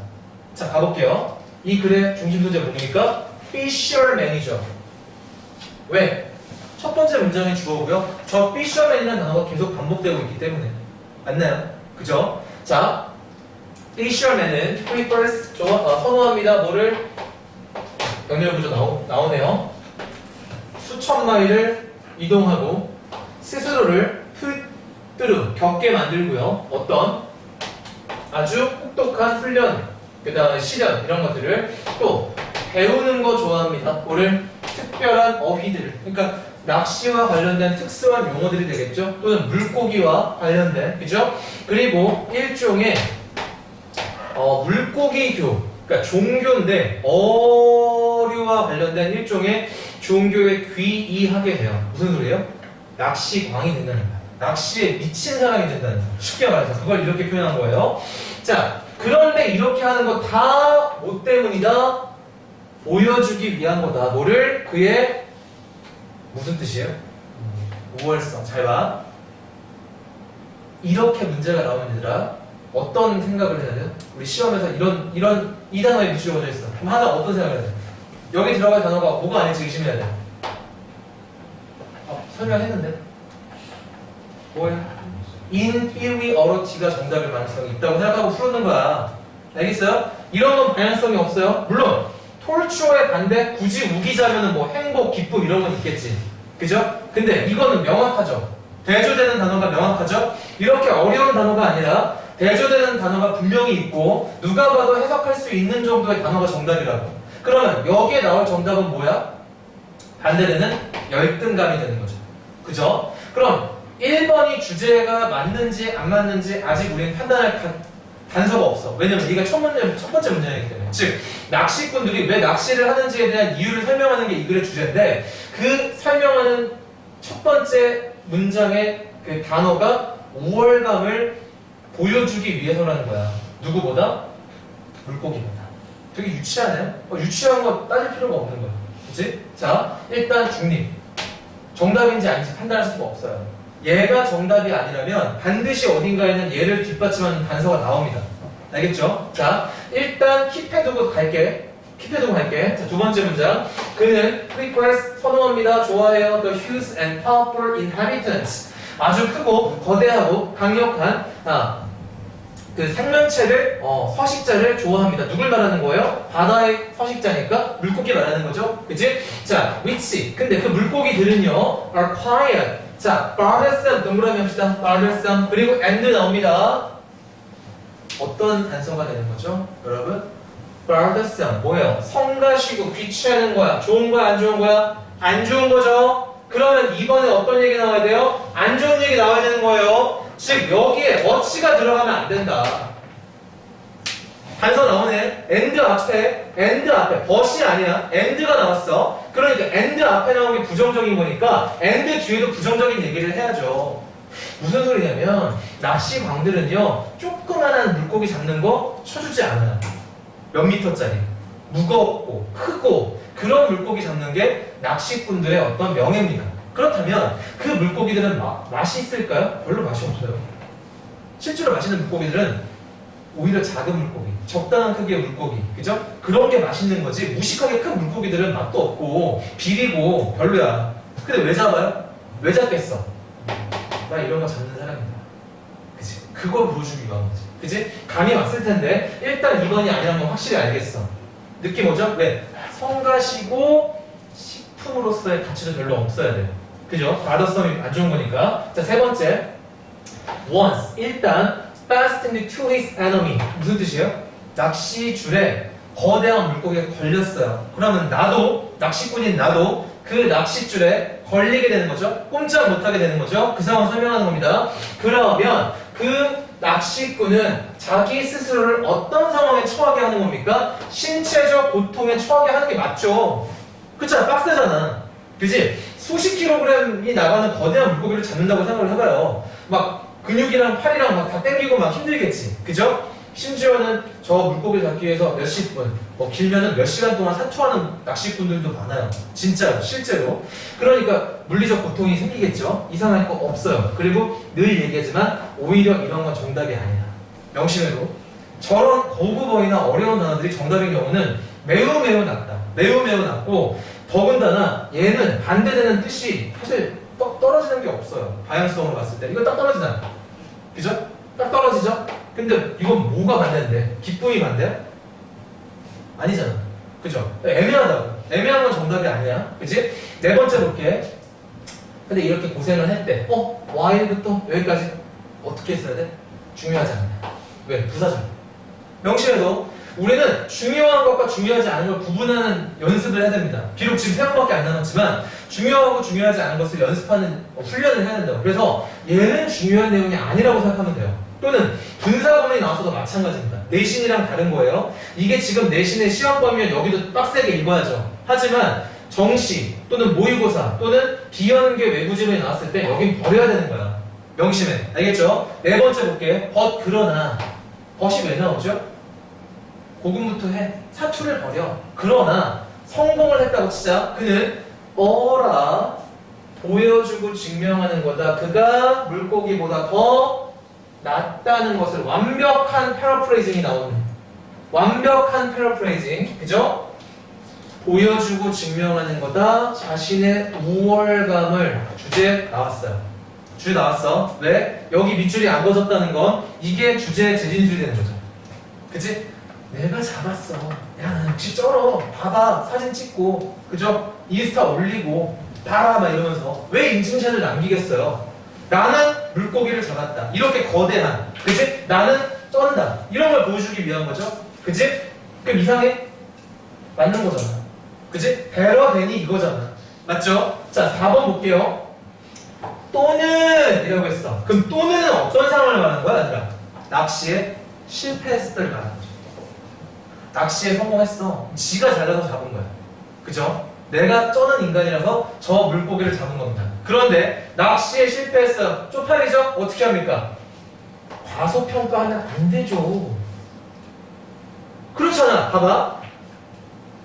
자, 가볼게요. 이 글의 중심 소재 뭡니까? fisherman이죠. 왜? 첫 번째 문장이 주어고요. 저 fisherman이라는 단어가 계속 반복되고 있기 때문에. 맞나요? 그죠? 자, fisherman은 prefers, 선호합니다. 뭐를? 연결구조 나오네요. 수천 마일을 이동하고 스스로를 겪게 만들고요. 어떤 아주 혹독한 훈련, 그 다음에 시련 이런 것들을 또 배우는 거 좋아합니다. 뭐를? 특별한 어휘들. 그러니까 낚시와 관련된 특수한 용어들이 되겠죠. 또는 물고기와 관련된, 그죠? 그리고 일종의 물고기교, 그러니까 종교인데 어류와 관련된 일종의 종교에 귀의하게 돼요. 무슨 소리예요? 낚시광이 된다는 거예요. 낚시에 미친 사람이 된다는 거예요. 쉽게 말해서 그걸 이렇게 표현한 거예요. 자, 그런데 이렇게 하는 거 다 뭐 때문이다? 보여주기 위한 거다. 뭐를? 그의 무슨 뜻이에요? 우월성. 잘 봐. 이렇게 문제가 나오면 얘들아 어떤 생각을 해야 돼요? 우리 시험에서 이 단어에 주어져 있어. 그럼 하나 어떤 생각을 해야 돼? 여기 들어갈 단어가 뭐가 아닐지 의심해야 돼. 설명했는데. 뭐예요? inferiority가 정답일 가능성이 있다고 생각하고 풀어놓는 거야. 알겠어요? 이런 건 방향성이 없어요. 물론 torture의 반대 굳이 우기자면은 뭐 행복, 기쁨 이런 건 있겠지. 그죠? 근데 이거는 명확하죠. 대조되는 단어가 명확하죠? 이렇게 어려운 단어가 아니라 대조되는 단어가 분명히 있고 누가 봐도 해석할 수 있는 정도의 단어가 정답이라고. 그러면 여기에 나올 정답은 뭐야? 반대되는 열등감이 되는 거죠. 그죠? 그럼 1번이 주제가 맞는지 안 맞는지 아직 우리는 판단할 단서가 없어. 왜냐면 이게 첫 번째 문제이기 때문에. 즉, 낚시꾼들이 왜 낚시를 하는지에 대한 이유를 설명하는 게 이 글의 주제인데 그 설명하는 첫 번째 문장의 그 단어가 우월감을 보여주기 위해서라는 거야. 누구보다? 물고기보다. 되게 유치하네요? 유치한 거 따질 필요가 없는 거야. 그치? 자, 일단 중립. 정답인지 아닌지 판단할 수가 없어요. 얘가 정답이 아니라면 반드시 어딘가에는 얘를 뒷받침하는 단서가 나옵니다. 알겠죠? 자, 일단 킵해두고 갈게. 자, 두 번째 문장. 그는 request 선호합니다. 좋아해요. The huge and powerful inhabitants. 아주 크고 거대하고 강력한 그 생명체를 서식자를 좋아합니다. 누굴 말하는 거예요? 바다의 서식자니까 물고기 말하는 거죠. 그치? 자, which. 근데 그 물고기들은요 are quiet. 자, bothersome 동그라미 합시다. bothersome. 그리고 and 나옵니다. 어떤 단서가 되는 거죠? 여러분? bothersome 뭐예요? 성가시고 귀취하는 거야. 좋은 거야? 안 좋은 거야? 안 좋은 거죠? 그러면 이번에 어떤 얘기 나와야 돼요? 안 좋은 얘기 나와야 되는 거예요. 즉 여기에 어치가 들어가면 안 된다. 단서 나오네. and 앞에 but이 아니야. and가 나왔어. 그러니까 and 앞에 나온 게 부정적인 거니까 and 뒤에도 부정적인 얘기를 해야죠. 무슨 소리냐면 낚시광들은요 조그만한 물고기 잡는 거 쳐주지 않아요. 몇 미터짜리 무겁고 크고 그런 물고기 잡는 게 낚시꾼들의 어떤 명예입니다. 그렇다면 그 물고기들은 맛이 있을까요? 별로 맛이 없어요. 실제로 맛있는 물고기들은 오히려 작은 물고기, 적당한 크기의 물고기, 그죠? 그런 게 맛있는 거지 무식하게 큰 물고기들은 맛도 없고 비리고 별로야. 근데 왜 잡아요? 왜 잡겠어? 나 이런 거 잡는 사람이다. 그치? 그걸 보여주기 위한 거지. 그치? 감이 왔을 텐데 일단 2번이 아니라는 건 확실히 알겠어. 느낌 오죠? 왜? 성가시고 식품으로서의 가치도 별로 없어야 돼요. 그죠? 바더썸이 안 좋은 거니까. 자, 세 번째. once. 일단 fastened to his enemy. 무슨 뜻이에요? 낚시줄에 거대한 물고기가 걸렸어요. 그러면 나도, 낚시꾼인 나도 그 낚싯줄에 걸리게 되는 거죠. 꼼짝 못하게 되는 거죠. 그 상황을 설명하는 겁니다. 그러면 그 낚시꾼은 자기 스스로를 어떤 상황에 처하게 하는 겁니까? 신체적 고통에 처하게 하는 게 맞죠. 그렇잖아. 빡세잖아. 그지? 수십 킬로그램이 나가는 거대한 물고기를 잡는다고 생각을 해봐요. 막 근육이랑 팔이랑 막 다 땡기고 막 힘들겠지. 그죠? 심지어는 저 물고기를 잡기 위해서 몇십 분, 뭐 길면은 몇 시간 동안 사투하는 낚시꾼들도 많아요. 진짜로, 실제로. 그러니까 물리적 고통이 생기겠죠. 이상할 거 없어요. 그리고 늘 얘기하지만 오히려 이런 건 정답이 아니야. 명심해도 저런 고급어이나 어려운 단어들이 정답인 경우는 매우 매우 낮다. 매우 매우 낮고 더군다나 얘는 반대되는 뜻이 사실 떨어지는 게 없어요. 방향성으로 봤을 때 이거 딱 떨어지잖아. 그죠? 딱 떨어지죠? 근데 이건 뭐가 반대인데? 기쁨이 반대야? 아니잖아. 그죠? 애매하다고. 애매한 건 정답이 아니야. 그치? 네 번째 볼게. 근데 이렇게 고생을 할 때, while부터 여기까지 어떻게 써야 돼? 중요하지 않아. 왜? 부사절. 명시해도 우리는 중요한 것과 중요하지 않은 걸 구분하는 연습을 해야 됩니다. 비록 지금 3번밖에 안 남았지만 중요하고 중요하지 않은 것을 연습하는 훈련을 해야 된다고. 그래서 얘는 중요한 내용이 아니라고 생각하면 돼요. 또는 분사구문이 나와서도 마찬가지입니다. 내신이랑 다른 거예요. 이게 지금 내신의 시험범위면 여기도 빡세게 읽어야죠. 하지만 정시 또는 모의고사 또는 비연계 외부지문이 나왔을 때 여긴 버려야 되는 거야. 명심해. 알겠죠? 네 번째 볼게. 그러나 벗이 왜 나오죠? 고군부터 해. 사투를 버려. 그러나 성공을 했다고 치자. 그는 뭐라 보여주고 증명하는 거다. 그가 물고기보다 더 낫다는 것을 완벽한 패러프레이징이 나오는. 완벽한 패러프레이징. 그죠? 보여주고 증명하는 거다. 자신의 우월감을 주제 나왔어요. 주제 나왔어. 왜? 여기 밑줄이 안 그어졌다는 건 이게 주제의 재진술이 되는 거죠. 그치? 내가 잡았어. 야, 나 역시 쩔어. 봐봐. 사진 찍고. 그죠? 인스타 올리고. 봐라. 막 이러면서. 왜 인증샷을 남기겠어요? 나는 물고기를 잡았다. 이렇게 거대한. 그치? 나는 쩐다. 이런 걸 보여주기 위한 거죠. 그치? 그럼 이상해? 맞는 거잖아. 그치? 베러되니 이거잖아. 맞죠? 자, 4번 볼게요. 또는 이라고 했어. 그럼 또는 어떤 상황을 말하는 거야, 얘들아? 낚시에 실패했을 때를 말하는 거죠. 낚시에 성공했어. 지가 잘라서 잡은 거야. 그죠? 내가 쩌는 인간이라서 저 물고기를 잡은 겁니다. 그런데 낚시에 실패했어. 쪽팔리죠? 어떻게 합니까? 과소평가하면 안 되죠. 그렇잖아. 봐봐.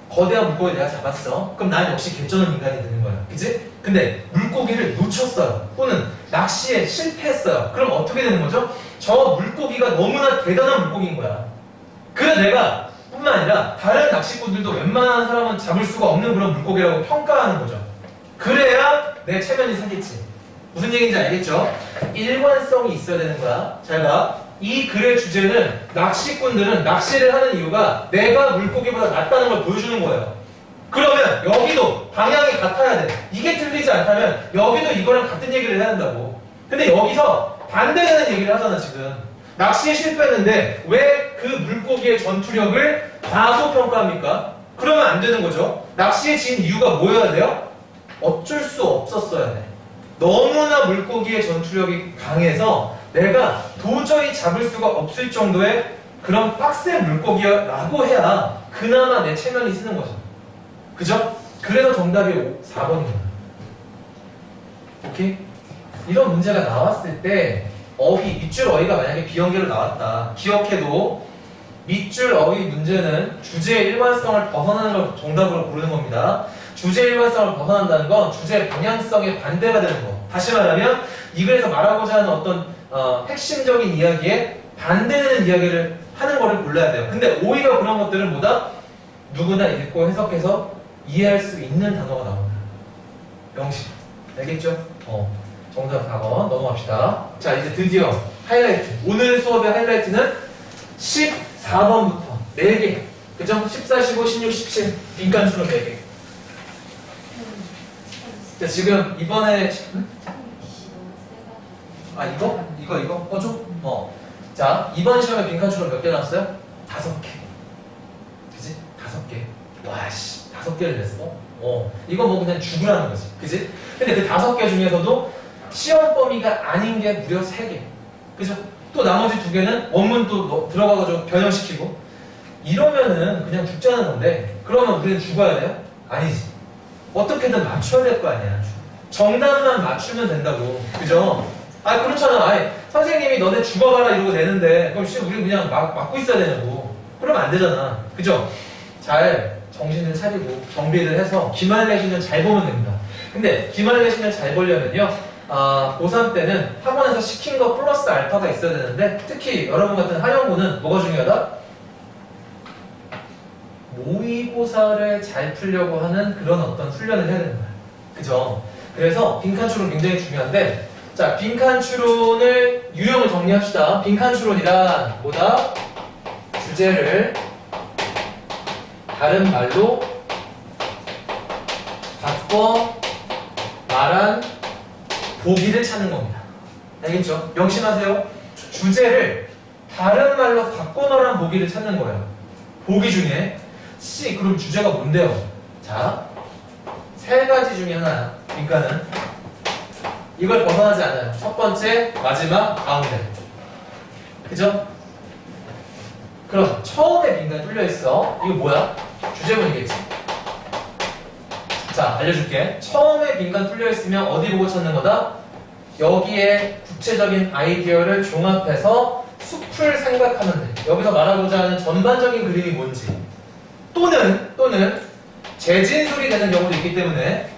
거대한 물고기 내가 잡았어. 그럼 난 역시 개쩌는 인간이 되는 거야. 그치? 근데 물고기를 놓쳤어요. 또는 낚시에 실패했어요. 그럼 어떻게 되는 거죠? 저 물고기가 너무나 대단한 물고기인 거야. 그래서 내가 뿐만 아니라 다른 낚시꾼들도 웬만한 사람은 잡을 수가 없는 그런 물고기라고 평가하는 거죠. 그래야 내 체면이 생기지. 무슨 얘기인지 알겠죠? 일관성이 있어야 되는 거야. 잘 봐. 이 글의 주제는 낚시꾼들은 낚시를 하는 이유가 내가 물고기보다 낫다는 걸 보여주는 거예요. 그러면 여기도 방향이 같아야 돼. 이게 틀리지 않다면 여기도 이거랑 같은 얘기를 해야 한다고. 근데 여기서 반대되는 얘기를 하잖아 지금. 낚시에 실패했는데 왜 그 물고기의 전투력을 과소평가합니까? 그러면 안 되는 거죠. 낚시에 진 이유가 뭐여야 돼요? 어쩔 수 없었어야 돼. 너무나 물고기의 전투력이 강해서 내가 도저히 잡을 수가 없을 정도의 그런 빡센 물고기라고 해야 그나마 내 체면이 쓰는 거죠. 그죠? 그래서 정답이 4번입니다. 오케이? 이런 문제가 나왔을 때 밑줄 어휘가 만약에 비연계로 나왔다. 기억해도 밑줄 어휘 문제는 주제의 일관성을 벗어나는 걸 정답으로 고르는 겁니다. 주제의 일관성을 벗어난다는 건 주제의 방향성에 반대가 되는 거. 다시 말하면 이 글에서 말하고자 하는 어떤 핵심적인 이야기에 반대되는 이야기를 하는 거를 골라야 돼요. 근데 오히려 그런 것들은 뭐다? 누구나 읽고 해석해서 이해할 수 있는 단어가 나옵니다. 명시. 알겠죠? 정답 4번 넘어갑시다. 자, 이제 드디어 하이라이트. 오늘 수업의 하이라이트는 14번부터 4개. 그죠? 14, 15, 16, 17. 빈칸수로 4개. 자, 지금 이번에 이거? 줘? 자, 이번 시험에 빈칸수로 몇 개 나왔어요? 5개. 그지? 5개. 와, 씨. 5개를 냈어? 이거 뭐 그냥 죽으라는 거지. 그지? 근데 그 5개 중에서도 시험 범위가 아닌 게 무려 3개. 그죠? 또 나머지 2개는 원문 또 들어가가지고 변형시키고. 이러면은 그냥 죽자는 건데, 그러면 우리는 죽어야 돼요? 아니지. 어떻게든 맞춰야 될 거 아니야. 정답만 맞추면 된다고. 그죠? 그렇잖아. 선생님이 너네 죽어봐라 이러고 되는데, 그럼 우리 그냥 막고 있어야 되냐고. 그러면 안 되잖아. 그죠? 잘 정신을 차리고 정비를 해서 기말 내신을 잘 보면 됩니다. 근데 기말 내신을 잘 보려면요. 고3 때는 학원에서 시킨 거 플러스 알파가 있어야 되는데 특히 여러분 같은 하령고는 뭐가 중요하다? 모의고사를 잘 풀려고 하는 그런 어떤 훈련을 해야 되는 거야. 그죠? 그래서 빈칸 추론 굉장히 중요한데 자, 빈칸 추론을 유형을 정리합시다. 빈칸 추론이란 뭐다? 주제를 다른 말로 바꿔 말한 보기를 찾는 겁니다. 알겠죠? 명심하세요. 주제를 다른 말로 바꿔 말한 보기를 찾는 거예요. 보기 중에 C, 그럼 주제가 뭔데요? 자, 세 가지 중에 하나야. 그러니까는 이걸 벗어나지 않아요. 첫 번째, 마지막, 가운데. 그죠? 그럼 처음에 빈칸 뚫려 있어. 이거 뭐야? 주제문이겠지. 자, 알려줄게. 처음에 빈칸 뚫려 있으면 어디 보고 찾는 거다? 여기에 구체적인 아이디어를 종합해서 숲을 생각하면 돼. 여기서 말하고자 하는 전반적인 그림이 뭔지. 또는 재진술이 되는 경우도 있기 때문에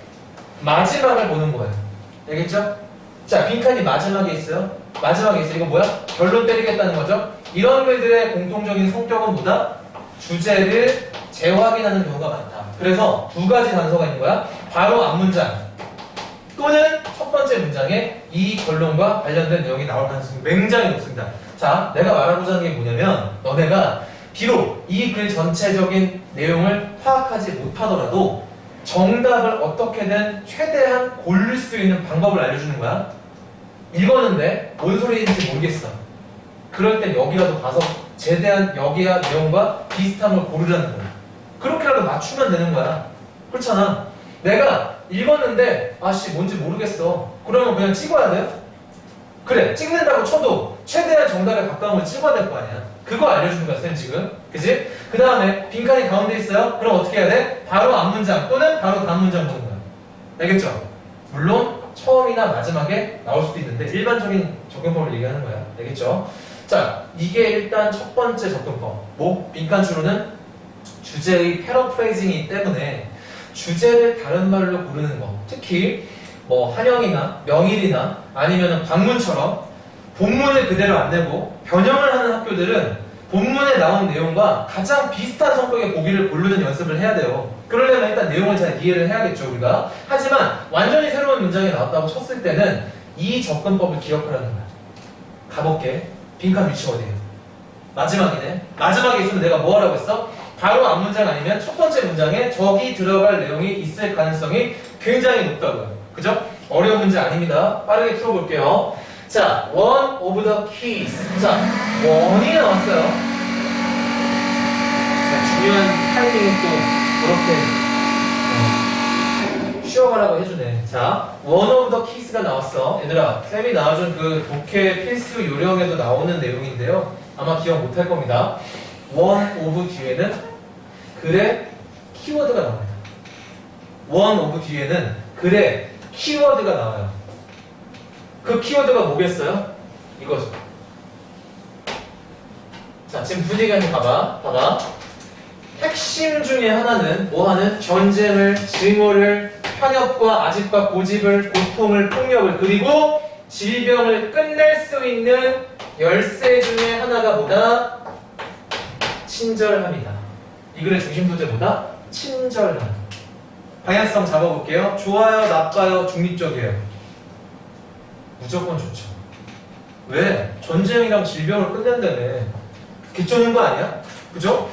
마지막을 보는 거예요. 알겠죠? 자, 빈칸이 마지막에 있어요. 마지막에 있어요. 이거 뭐야? 결론 때리겠다는 거죠. 이런 글들의 공통적인 성격은 뭐다? 주제를 재확인하는 경우가 많다. 그래서 두 가지 단서가 있는 거야. 바로 앞문장 또는 첫 번째 문장에 이 결론과 관련된 내용이 나올 가능성이 굉장히 높습니다. 자, 내가 말하고자 하는 게 뭐냐면 너네가 비록 이 글 전체적인 내용을 파악하지 못하더라도 정답을 어떻게든 최대한 고를 수 있는 방법을 알려주는 거야. 읽었는데 뭔 소리인지 모르겠어. 그럴 땐 여기라도 가서 최대한 여기와 내용과 비슷한 걸 고르라는 거야. 그렇게라도 맞추면 되는 거야. 그렇잖아. 내가 읽었는데 아씨 뭔지 모르겠어. 그러면 그냥 찍어야 돼요? 그래, 찍는다고 쳐도 최대한 정답에 가까운 걸 찍어야 될 거 아니야. 그거 알려주는 거야, 쌤 지금. 그치? 그 다음에 빈칸이 가운데 있어요. 그럼 어떻게 해야 돼? 바로 앞문장 또는 바로 다음 문장 보는 거야. 알겠죠? 물론 처음이나 마지막에 나올 수도 있는데 일반적인 접근법을 얘기하는 거야. 알겠죠? 자, 이게 일단 첫 번째 접근법. 뭐? 빈칸 추론은 주제의 패러프레이징이기 때문에 주제를 다른 말로 고르는 거. 특히 뭐 한영이나 명일이나 아니면 방문처럼 본문을 그대로 안 내고 변형을 하는 학교들은 본문에 나온 내용과 가장 비슷한 성격의 보기를 고르는 연습을 해야 돼요. 그러려면 일단 내용을 잘 이해를 해야겠죠, 우리가. 하지만 완전히 새로운 문장이 나왔다고 쳤을 때는 이 접근법을 기억하라는 거야. 가볼게. 빈칸 위치 어디에요? 마지막이네. 마지막에 있으면 내가 뭐 하라고 했어? 바로 앞문장 아니면 첫 번째 문장에 저기 들어갈 내용이 있을 가능성이 굉장히 높다고요. 그죠? 어려운 문제 아닙니다. 빠르게 풀어볼게요. 자, one of the keys. 자, one이 나왔어요. 자, 중요한 타이밍이 또 그렇게 쉬어가라고 해주네. 자, one of the keys가 나왔어. 얘들아, 쌤이 나와준 그 독해 필수 요령에도 나오는 내용인데요. 아마 기억 못할 겁니다. one of 뒤에는 글의 키워드가 나와요. one of 뒤에는 글의 키워드가 나와요. 그 키워드가 뭐겠어요? 이거죠. 자, 지금 분위기 한번 봐봐. 핵심 중에 하나는 뭐하는? 전쟁을, 증오를, 편협과 아집과 고집을, 고통을, 폭력을, 그리고 질병을 끝낼 수 있는 열쇠 중에 하나가 뭐다? 친절함이다. 이 글의 중심 소재 뭐다? 친절함. 방향성 잡아볼게요. 좋아요, 나빠요, 중립적이에요. 무조건 좋죠. 왜? 전쟁이랑 질병을 끝낸다며. 개쩌는 거 아니야? 그죠?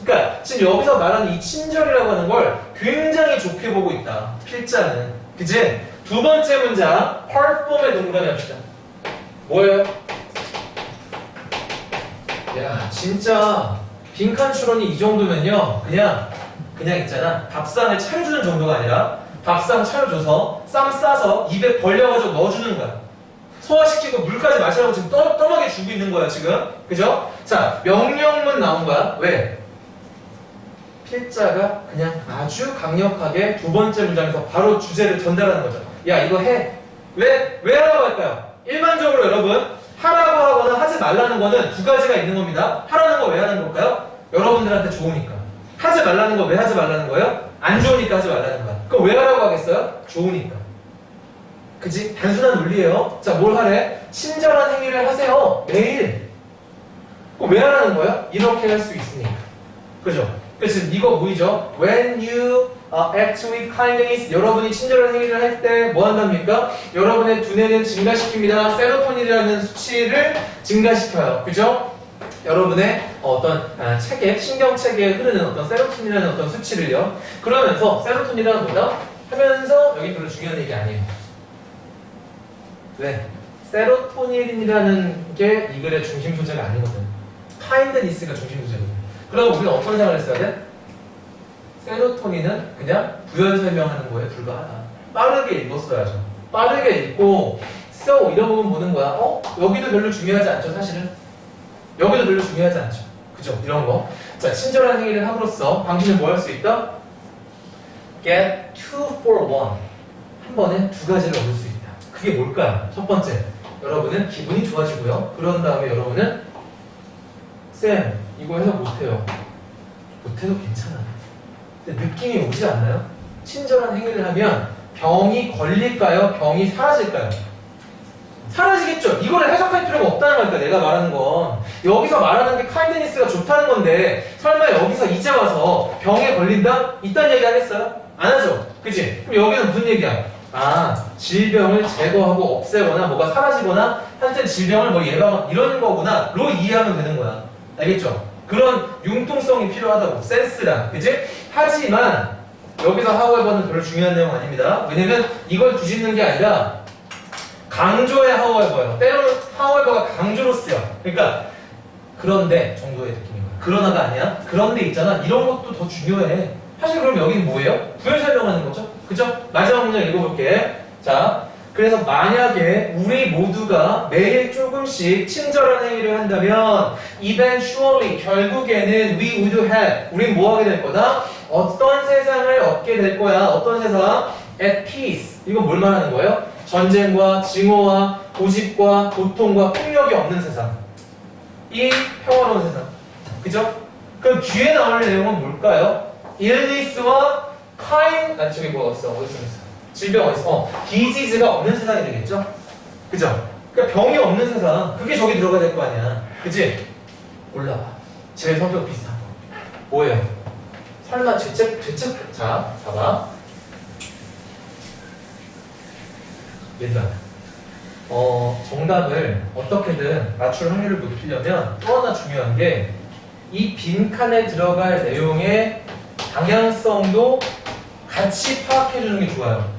그러니까 지금 여기서 말하는 이 친절이라고 하는 걸 굉장히 좋게 보고 있다. 필자는. 그치? 두 번째 문장, 펄폼에 동그라미 합시다. 뭐예요? 야, 진짜 빈칸 추론이 이 정도면요. 그냥 있잖아. 밥상을 차려주는 정도가 아니라 밥상 차려줘서 쌈 싸서 입에 벌려가지고 넣어주는 거야. 소화시키고 물까지 마시라고 지금 떠먹여 주고 있는 거야 지금. 그죠? 자, 명령문 나온 거야. 왜? 필자가 그냥 아주 강력하게 두 번째 문장에서 바로 주제를 전달하는 거죠. 야, 이거 해. 왜 하라고 할까요? 일반적으로 여러분, 하라고 하거나 하지 말라는 거는 두 가지가 있는 겁니다. 하라는 거 왜 하는 걸까요? 여러분들한테 좋으니까. 하지 말라는 거 왜 하지 말라는 거예요? 안 좋으니까 하지 말라는 거야. 그럼 왜 하라고 하겠어요? 좋으니까. 그치? 단순한 논리예요. 자, 뭘 하래? 친절한 행위를 하세요. 매일. 그럼 왜 하라는 거야? 이렇게 할 수 있으니까. 그죠? 그래서 이거 보이죠? When you act with kindness, 여러분이 친절한 행위를 할 때 뭐 한답니까? 여러분의 두뇌는 증가시킵니다. 세로토닌이라는 수치를 증가시켜요. 그죠? 여러분의 어떤 체계, 신경체계에 흐르는 어떤 세로토닌이라는 어떤 수치를요. 그러면서 세로토닌이라는 뭐다? 하면서 여기 별로 중요한 얘기 아니에요. 왜? 세로토닌이라는 게 이 글의 중심 소재가 아니거든. 카인드니스가 중심 소재거든. 그럼 우리는 어떤 생각을 했어야 돼? 세로토닌은 그냥 부연 설명하는 거에 불과하다. 빠르게 읽었어야죠. 빠르게 읽고 so 이런 부분 보는 거야. 여기도 별로 중요하지 않죠, 사실은. 여기도 별로 중요하지 않죠. 그죠? 이런 거. 자, 친절한 행위를 함으로써 당신은 뭐 할 수 있다? Get 2 for 1. 한 번에 두 가지를 얻을 수 있다. 그게 뭘까요? 첫 번째, 여러분은 기분이 좋아지고요. 그런 다음에 여러분은 쌤, 이거 해서 못해요. 못해도 괜찮아. 근데 느낌이 오지 않나요? 친절한 행위를 하면 병이 걸릴까요? 병이 사라질까요? 사라지겠죠. 이거를 해석할 필요가 없다는 거니까 내가 말하는 건. 여기서 말하는 게 카인드니스가 좋다는 건데 설마 여기서 이제 와서 병에 걸린다? 이딴 얘기 하겠어요? 안 하죠. 그치? 그럼 여기는 무슨 얘기야? 질병을 제거하고 없애거나 뭐가 사라지거나 한때 질병을 뭐 예방 이런 거구나 로 이해하면 되는 거야. 알겠죠? 그런 융통성이 필요하다고. 센스랑. 그치? 하지만 여기서 however는 별로 중요한 내용 아닙니다. 왜냐면 이걸 뒤집는 게 아니라 강조의 however예요. 때로는 however가 강조로 쓰여. 그러니까 그런데 정도의 느낌인 거야. 그러나가 아니야. 그런데 있잖아. 이런 것도 더 중요해. 사실 그럼 여기는 뭐예요? 부연 설명하는 거죠. 그죠? 마지막 문장 읽어볼게. 자, 그래서 만약에 우리 모두가 매일 조금씩 친절한 행위를 한다면 eventually 결국에는 we would have 우린 뭐 하게 될 거다? 어떤 세상을 얻게 될 거야? 어떤 세상? at peace. 이건 뭘 말하는 거예요? 전쟁과 증오와 고집과 고통과 폭력이 없는 세상. 이 평화로운 세상. 그죠? 그럼 뒤에 나올 내용은 뭘까요? illness와 저기 뭐가 있어? 어디 있어? 질병 어디 있어? disease가 없는 세상이 되겠죠? 그죠? 그러니까 병이 없는 세상. 그게 저기 들어가야 될 거 아니야. 그치? 올라와. 제 성격 비슷한 거. 뭐예요? 설마 죄책? 자, 봐봐. 얘들아. 정답을 어떻게든 맞출 확률을 높이려면 또 하나 중요한 게 이 빈칸에 들어갈 내용의 방향성도 같이 파악해 주는 게 좋아요.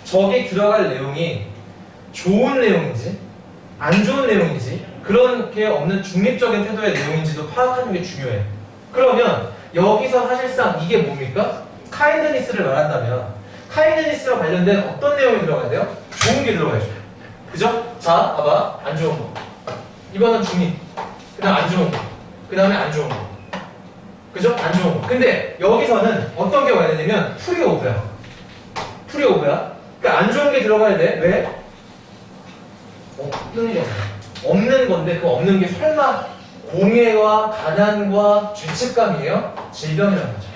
저기 들어갈 내용이 좋은 내용인지 안 좋은 내용인지 그런 게 없는 중립적인 태도의 내용인지도 파악하는 게 중요해. 그러면 여기서 사실상 이게 뭡니까? 카인드니스를 말한다면 카인드니스와 관련된 어떤 내용이 들어가야 돼요? 좋은 게 들어가야죠. 그죠? 자, 봐봐. 안 좋은 거. 이거는 중립. 그 다음 안 좋은 거. 그 다음에 안 좋은 거. 그죠? 안 좋은 거. 근데 여기서는 어떤 게 와야 되냐면 프리오브야. 프리오브야. 그러니까 안 좋은 게 들어가야 돼. 왜? 없는 거. 없는 건데 그 없는 게 설마 공해와 가난과 죄책감이에요? 질병이라는 거죠.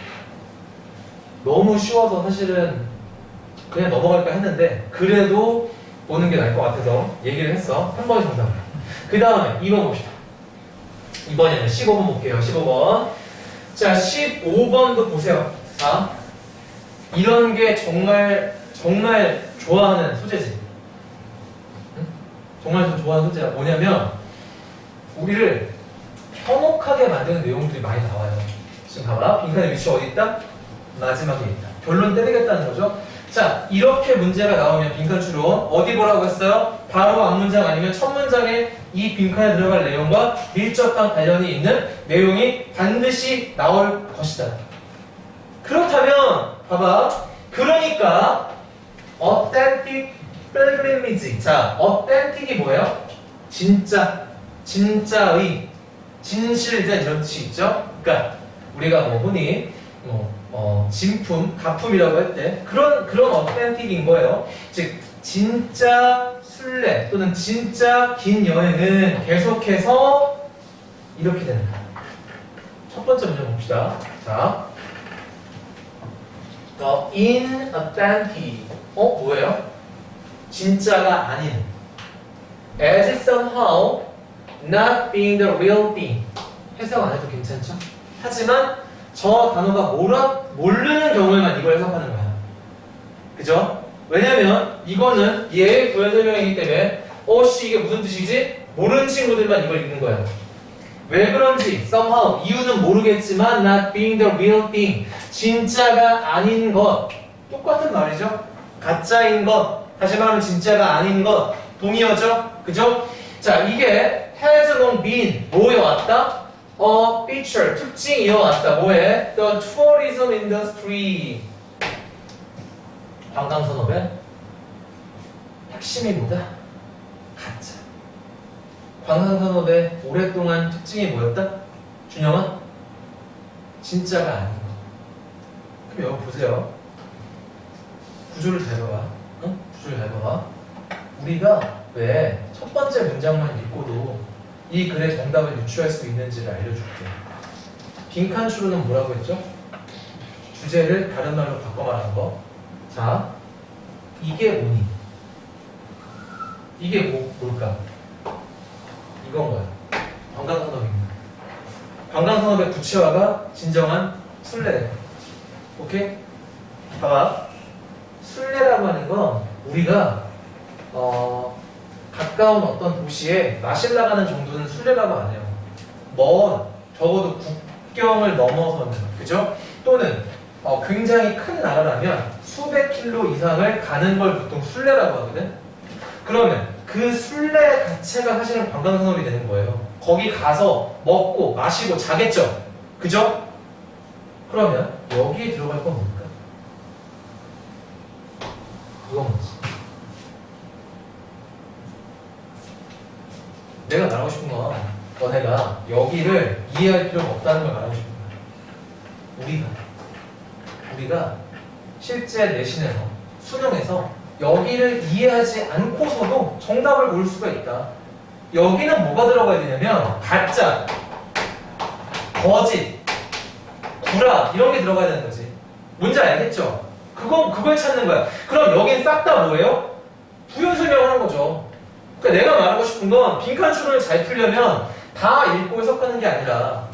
너무 쉬워서 사실은 그냥 넘어갈까 했는데 그래도 보는 게 나을 것 같아서 얘기를 했어. 3번이 정답이야. 그 다음에 2번 봅시다. 2번에는 15번 볼게요. 15번. 자, 15번도 보세요. 자, 이런 게 정말 좋아하는 소재지. 응? 정말 좀 좋아하는 소재야. 뭐냐면 우리를 현혹하게 만드는 내용들이 많이 나와요. 지금 봐봐. 빈칸의 위치 어디 있다? 마지막에 있다. 결론 때리겠다는 거죠. 자, 이렇게 문제가 나오면 빈칸 추론 어디 보라고 했어요? 바로 앞문장 아니면 첫 문장에 이 빈칸에 들어갈 내용과 밀접한 관련이 있는 내용이 반드시 나올 것이다. 그렇다면 봐봐. 그러니까 authentic pilgrimage. 자, authentic이 뭐예요? 진짜의, 진실된 이런 뜻이 있죠? 그러니까 우리가 뭐 흔히 진품, 가품이라고 할 때 그런 어텐틱인 거예요. 즉 진짜 순례 또는 진짜 긴 여행은 계속해서 이렇게 된다. 첫 번째 문제 봅시다. 자, inauthentic. 뭐예요? 진짜가 아닌. As somehow not being the real thing. 해석 안 해도 괜찮죠? 하지만 저 단어가 모르는 경우에만 이걸 해석하는 거야. 그죠? 왜냐면 이거는 얘의 부연 설명이기 때문에 씨 이게 무슨 뜻이지? 모르는 친구들만 이걸 읽는 거예요. 왜 그런지 somehow 이유는 모르겠지만 not being the real thing 진짜가 아닌 것 똑같은 말이죠. 가짜인 것, 다시 말하면 진짜가 아닌 것, 동의어죠? 그죠? 자, 이게 has long been, 뭐여왔다? A feature, 특징이어왔다. 뭐에? The tourism industry. 관광산업의 핵심이 뭐다? 가짜. 관광산업의 오랫동안 특징이 뭐였다? 준영아? 진짜가 아닌 거. 그럼 여기 보세요. 구조를 잘 봐봐. 응? 구조를 잘 봐봐. 우리가 왜 첫 번째 문장만 읽고도 이 글의 정답을 유추할 수 있는지를 알려줄게. 빈칸 추론은 뭐라고 했죠? 주제를 다른 말로 바꿔 말한 거. 자, 이게 뭐니? 이게 뭘까? 이건 거야. 관광산업입니다. 관광산업의 구체화가 진정한 순례래. 오케이? 봐봐. 순례라고 하는 건 우리가 가까운 어떤 도시에 마실 나가는 정도는 순례라고 안 해요. 적어도 국경을 넘어서는, 그죠? 또는 굉장히 큰 나라라면 수백 킬로 이상을 가는 걸 보통 순례라고 하거든? 그러면 그 순례 자체가 사실은 관광산업이 되는 거예요. 거기 가서 먹고 마시고 자겠죠? 그죠? 그러면 여기에 들어갈 건 뭘까? 그건 뭐지? 내가 말하고 싶은 건 너네가 여기를 이해할 필요가 없다는 걸 말하고 싶은 거야. 우리가 실제 내신에서 수능에서 여기를 이해하지 않고서도 정답을 고를 수가 있다. 여기는 뭐가 들어가야 되냐면 가짜, 거짓, 구라 이런 게 들어가야 되는 거지. 뭔지 알겠죠? 그걸 찾는 거야. 그럼 여긴 싹 다 뭐예요? 부연 설명하는 거죠. 그러니까 내가 말하고 싶은 건 빈칸 추론을 잘 풀려면 다 읽고 해석하는 게 아니라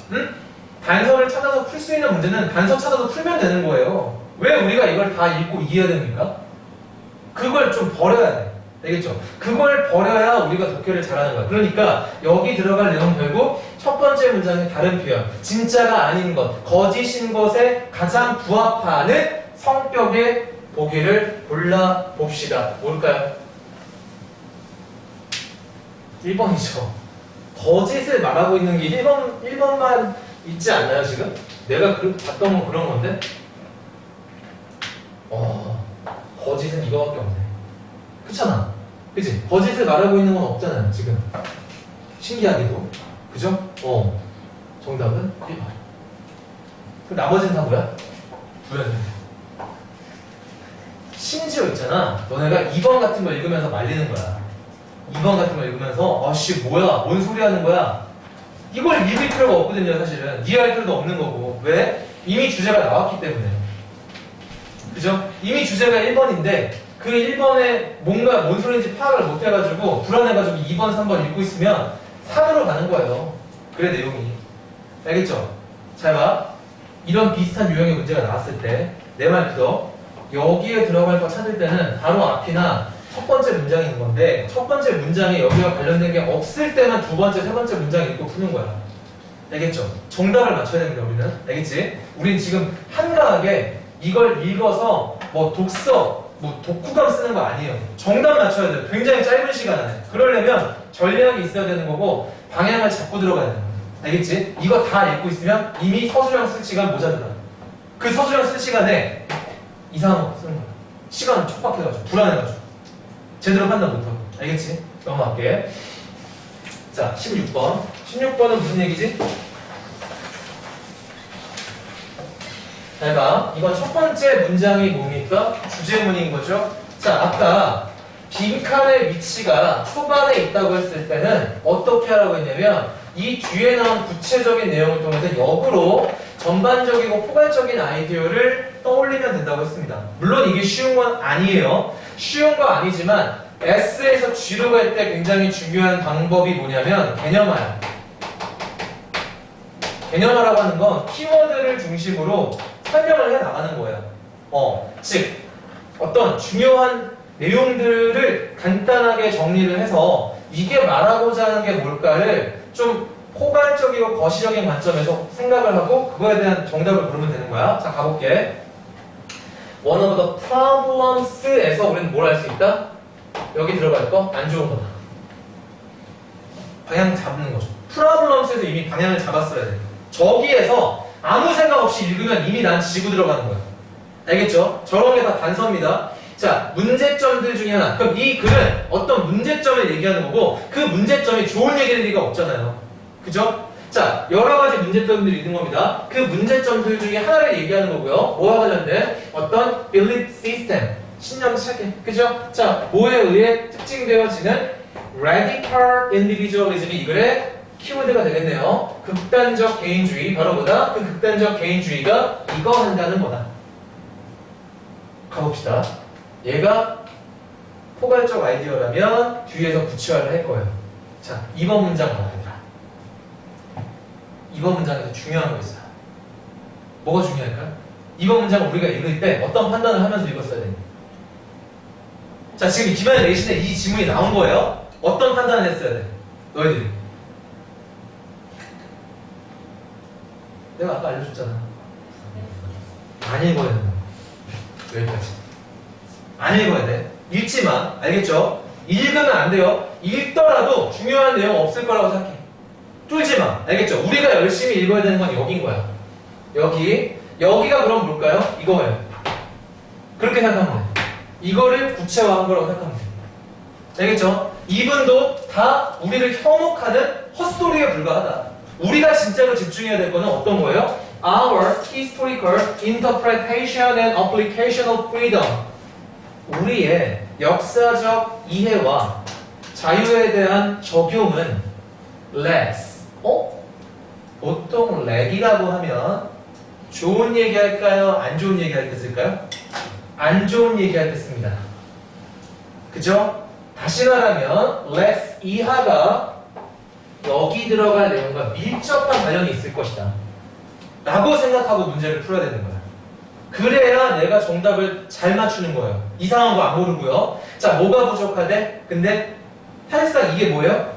단서를 찾아서 풀 수 있는 문제는 단서 찾아서 풀면 되는 거예요. 왜 우리가 이걸 다 읽고 이해해야 됩니까? 그걸 좀 버려야 돼. 알겠죠? 그걸 버려야 우리가 독해를 잘하는 거야. 그러니까 여기 들어갈 내용 결국 첫 번째 문장의 다른 표현, 진짜가 아닌 것, 거짓인 것에 가장 부합하는 성격의 보기를 골라봅시다. 뭘까요? 1번이죠. 거짓을 말하고 있는 게 1번만 있지 않나요, 지금? 내가 봤던 건 그런 건데? 거짓은 이거밖에 없네. 그렇잖아. 그치? 거짓을 말하고 있는 건 없잖아요, 지금. 신기하게도. 그죠? 정답은 1번. 그 나머지는 다 뭐야? 부연들. 심지어 있잖아. 너네가 2번 같은 걸 읽으면서 말리는 거야. 2번 같은 걸 읽으면서 아씨 뭐야? 뭔 소리 하는 거야? 이걸 읽을 필요가 없거든요, 사실은. 이해할 필요도 없는 거고. 왜? 이미 주제가 나왔기 때문에. 그죠? 이미 주제가 1번인데 그 1번에 뭔가 뭔 소리인지 파악을 못 해가지고 불안해가지고 2번, 3번 읽고 있으면 3으로 가는 거예요. 그래, 내용이. 알겠죠? 잘 봐. 이런 비슷한 유형의 문제가 나왔을 때 내 말 믿어. 여기에 들어갈 거 찾을 때는 바로 앞이나 첫 번째 문장인 건데 첫 번째 문장에 여기와 관련된 게 없을 때만 두 번째, 세 번째 문장 읽고 푸는 거야. 알겠죠? 정답을 맞춰야 됩니다, 우리는. 알겠지? 우린 지금 한가하게 이걸 읽어서 뭐 독서, 뭐 독후감 쓰는 거 아니에요. 정답 맞춰야 돼요. 굉장히 짧은 시간 안에. 그러려면 전략이 있어야 되는 거고 방향을 잡고 들어가야 되는 거예요. 알겠지? 이거 다 읽고 있으면 이미 서술형 쓸 시간 모자르다. 그 서술형 쓸 시간에 이상한 거 쓰는 거야. 시간 촉박해가지고 불안해가지고 제대로 판단 못하고. 알겠지? 넘어갈게. 자, 16번. 16번은 무슨 얘기지? 잘 봐. 이건 첫 번째 문장이 뭡니까? 주제문인 거죠? 자, 아까 빈칸의 위치가 초반에 있다고 했을 때는 어떻게 하라고 했냐면 이 뒤에 나온 구체적인 내용을 통해서 역으로 전반적이고 포괄적인 아이디어를 떠올리면 된다고 했습니다. 물론 이게 쉬운 건 아니에요. 쉬운 거 아니지만 S에서 G로 갈 때 굉장히 중요한 방법이 뭐냐면 개념화야. 개념화라고 하는 건 키워드를 중심으로 설명을 해 나가는 거예요. 즉 어떤 중요한 내용들을 간단하게 정리를 해서 이게 말하고자 하는 게 뭘까를 좀 포괄적이고 거시적인 관점에서 생각을 하고 그거에 대한 정답을 고르면 되는 거야. 자, 가볼게. one of the problems에서 우리는 뭘 할 수 있다? 여기 들어갈 거 안 좋은 거다. 방향 잡는 거죠. problems에서 이미 방향을 잡았어야 돼. 저기에서 아무 생각 없이 읽으면 이미 난 지고 들어가는 거야. 알겠죠? 저런 게 다 단서입니다. 자, 문제점들 중에 하나. 그럼 이 글은 어떤 문제점을 얘기하는 거고 그 문제점이 좋은 얘기일 리가 없잖아요. 그죠? 자, 여러 가지 문제점들이 있는 겁니다. 그 문제점들 중에 하나를 얘기하는 거고요. 뭐와 관련된 어떤 belief system, 신념 체계. 그죠? 자, 뭐에 의해 특징되어지는 radical individualism이 이 글의 키워드가 되겠네요. 극단적 개인주의. 바로 뭐다? 그 극단적 개인주의가 이거 한다는 거다. 가봅시다. 얘가 포괄적 아이디어라면 뒤에서 구체화를 할 거예요. 자, 2번 문장 봐야 되더라. 2번 문장에서 중요한 거 있어요. 뭐가 중요할까요? 2번 문장을 우리가 읽을 때 어떤 판단을 하면서 읽었어야 됩니다. 자, 지금 기반의 내신에 이 지문이 나온 거예요. 어떤 판단을 했어야 돼? 너희들이. 내가 아까 알려줬잖아. 안 읽어야 된다. 여기까지. 안 읽어야 돼. 읽지만, 알겠죠? 읽으면 안 돼요. 읽더라도 중요한 내용 없을 거라고 생각해. 뚫지 마. 알겠죠? 우리가 열심히 읽어야 되는 건 여기인 거야. 여기가 그럼 뭘까요? 이거예요. 그렇게 생각하면 돼. 이거를 구체화한 거라고 생각하면 돼. 알겠죠? 이분도 다 우리를 현혹하는 헛소리에 불과하다. 우리가 진짜로 집중해야 될 거는 어떤 거예요? Our historical interpretation and applicational freedom. 우리의 역사적 이해와 자유에 대한 적용은 less. 보통 렉이라고 하면 좋은 얘기 할까요? 안 좋은 얘기 할 때 쓸까요? 안 좋은 얘기 할 때 씁니다. 그죠? 다시 말하면 less 이하가 여기 들어갈 내용과 밀접한 관련이 있을 것이다. 라고 생각하고 문제를 풀어야 되는 거야. 그래야 내가 정답을 잘 맞추는 거예요. 이상한 거 안 모르고요. 자, 뭐가 부족하대? 근데 사실상 이게 뭐예요?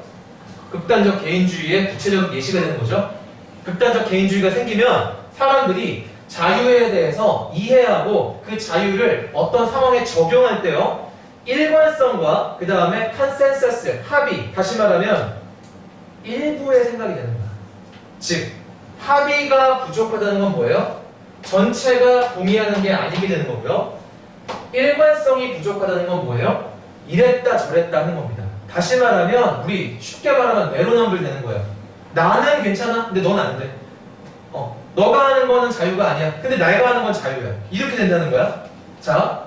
극단적 개인주의의 구체적 예시가 되는 거죠. 극단적 개인주의가 생기면 사람들이 자유에 대해서 이해하고 그 자유를 어떤 상황에 적용할 때요. 일관성과 그 다음에 컨센서스, 합의, 다시 말하면 일부의 생각이 되는 거야. 즉, 합의가 부족하다는 건 뭐예요? 전체가 동의하는 게 아니게 되는 거고요. 일관성이 부족하다는 건 뭐예요? 이랬다 저랬다 하는 겁니다. 다시 말하면 우리 쉽게 말하면 내로남불 되는 거예요. 나는 괜찮아. 근데 넌 안 돼. 너가 하는 거는 자유가 아니야. 근데 내가 하는 건 자유야. 이렇게 된다는 거야. 자,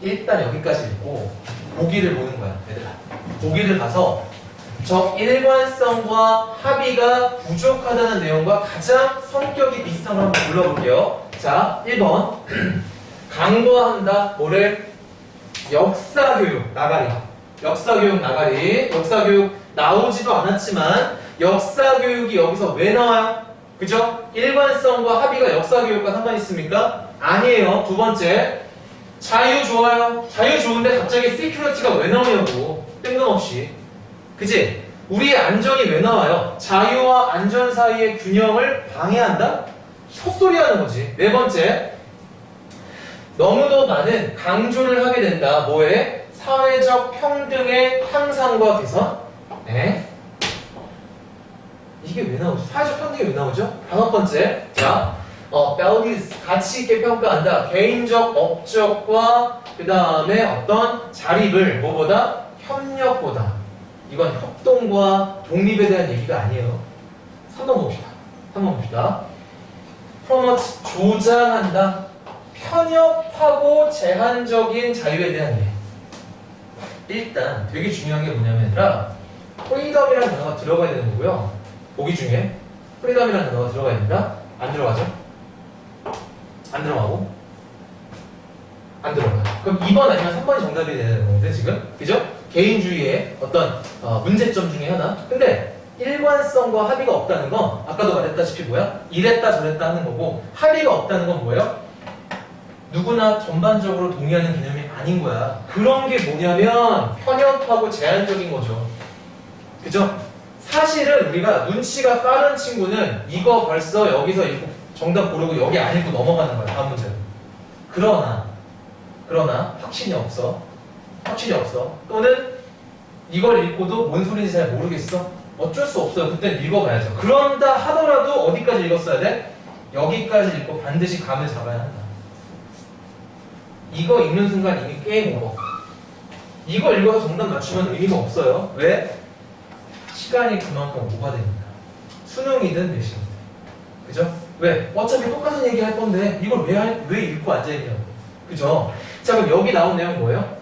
일단 여기까지 읽고 보기를 보는 거야, 얘들아. 보기를 봐서 저 일관성과 합의가 부족하다는 내용과 가장 성격이 비슷한 걸 한번 불러볼게요. 자, 1번 강조한다. 뭐를? 역사교육 나가리. 역사교육 나가리. 역사교육 나오지도 않았지만 역사교육이 여기서 왜 나와요? 그죠? 일관성과 합의가 역사교육과 상관 있습니까? 아니에요. 두 번째, 자유 좋아요. 자유 좋은데 갑자기 시큐리티가 왜 나오냐고. 뜬금없이. 그치? 우리의 안전이 왜 나와요? 자유와 안전 사이의 균형을 방해한다? 헛소리 하는 거지. 네 번째, 너무도 많은 강조를 하게 된다. 뭐에? 사회적 평등의 향상과 개선? 네. 이게 왜 나오죠? 사회적 평등이 왜 나오죠? 다섯 번째, 자, values, 가치 있게 평가한다. 개인적 업적과 그 다음에 어떤 자립을 뭐보다? 협력보다. 이건 협동과 독립에 대한 얘기가 아니에요. 3번 봅시다. 3번 봅시다. promote, 조장한다. 편협하고 제한적인 자유에 대한 얘기. 일단 되게 중요한 게 뭐냐면 얘들아, freedom이라는 단어가 들어가야 되는 거고요. 보기 중에 freedom이라는 단어가 들어가야 된다. 안 들어가죠? 안 들어가고 안 들어가. 그럼 2번 아니면 3번이 정답이 되는 건데 지금 그죠? 개인주의의 어떤 문제점 중에 하나. 근데 일관성과 합의가 없다는 건 아까도 말했다시피 뭐야? 이랬다 저랬다 하는 거고, 합의가 없다는 건 뭐예요? 누구나 전반적으로 동의하는 개념이 아닌 거야. 그런 게 뭐냐면 편협하고 제한적인 거죠. 그죠? 사실은 우리가 눈치가 빠른 친구는 이거 벌써 여기서 읽고 정답 고르고 여기 안 읽고 넘어가는 거야. 다음 문제. 그러나 확신이 없어. 또는 이걸 읽고도 뭔 소리인지 잘 모르겠어. 어쩔 수 없어요. 그때 읽어봐야죠. 그런다 하더라도 어디까지 읽었어야 돼? 여기까지 읽고 반드시 감을 잡아야 한다. 이거 읽는 순간 이미 게임 오버. 이거 읽어서 정답 맞추면 의미가 없어요. 왜? 시간이 그만큼 오버됩니다. 수능이든 내신이든. 그죠? 왜? 어차피 똑같은 얘기 할 건데 이걸 왜 읽고 앉아있냐고. 그죠? 자, 그럼 여기 나온 내용 뭐예요?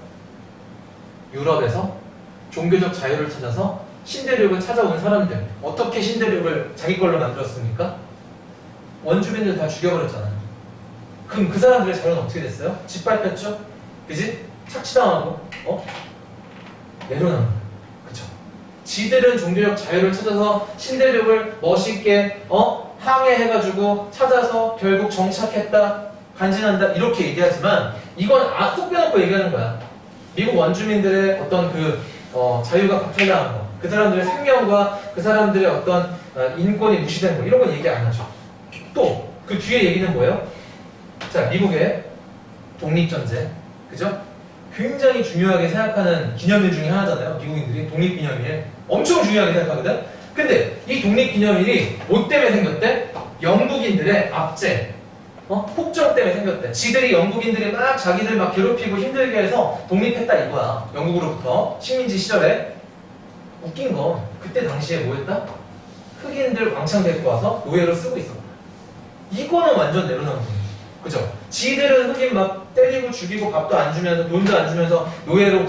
유럽에서 종교적 자유를 찾아서 신대륙을 찾아온 사람들. 어떻게 신대륙을 자기 걸로 만들었습니까? 원주민들 다 죽여버렸잖아요. 그럼 그 사람들의 자유는 어떻게 됐어요? 짓밟혔죠? 그지? 착취당하고 내려놓는 거예요. 그쵸? 지들은 종교적 자유를 찾아서 신대륙을 멋있게 항해해가지고 찾아서 결국 정착했다, 간진한다 이렇게 얘기하지만 이건 속 빼놓고 얘기하는 거야. 미국 원주민들의 어떤 자유가 박탈당한 거, 그 사람들의 생명과 그 사람들의 어떤 인권이 무시된 거 이런 건 얘기 안 하죠. 또 그 뒤에 얘기는 뭐예요? 자, 미국의 독립전쟁, 그죠? 굉장히 중요하게 생각하는 기념일 중에 하나잖아요. 미국인들이 독립기념일 엄청 중요하게 생각하거든. 근데 이 독립기념일이 뭐 때문에 생겼대? 영국인들의 압제, 폭정 때문에 생겼대. 지들이 영국인들이 막 자기들 막 괴롭히고 힘들게 해서 독립했다 이거야. 영국으로부터 식민지 시절에. 웃긴 건 그때 당시에 뭐였다? 흑인들 왕창 데리고 와서 노예로 쓰고 있었다. 이거는 완전 내려놓은 거예요. 그죠? 지들은 흑인 막 때리고 죽이고 밥도 안 주면서 돈도 안 주면서 노예로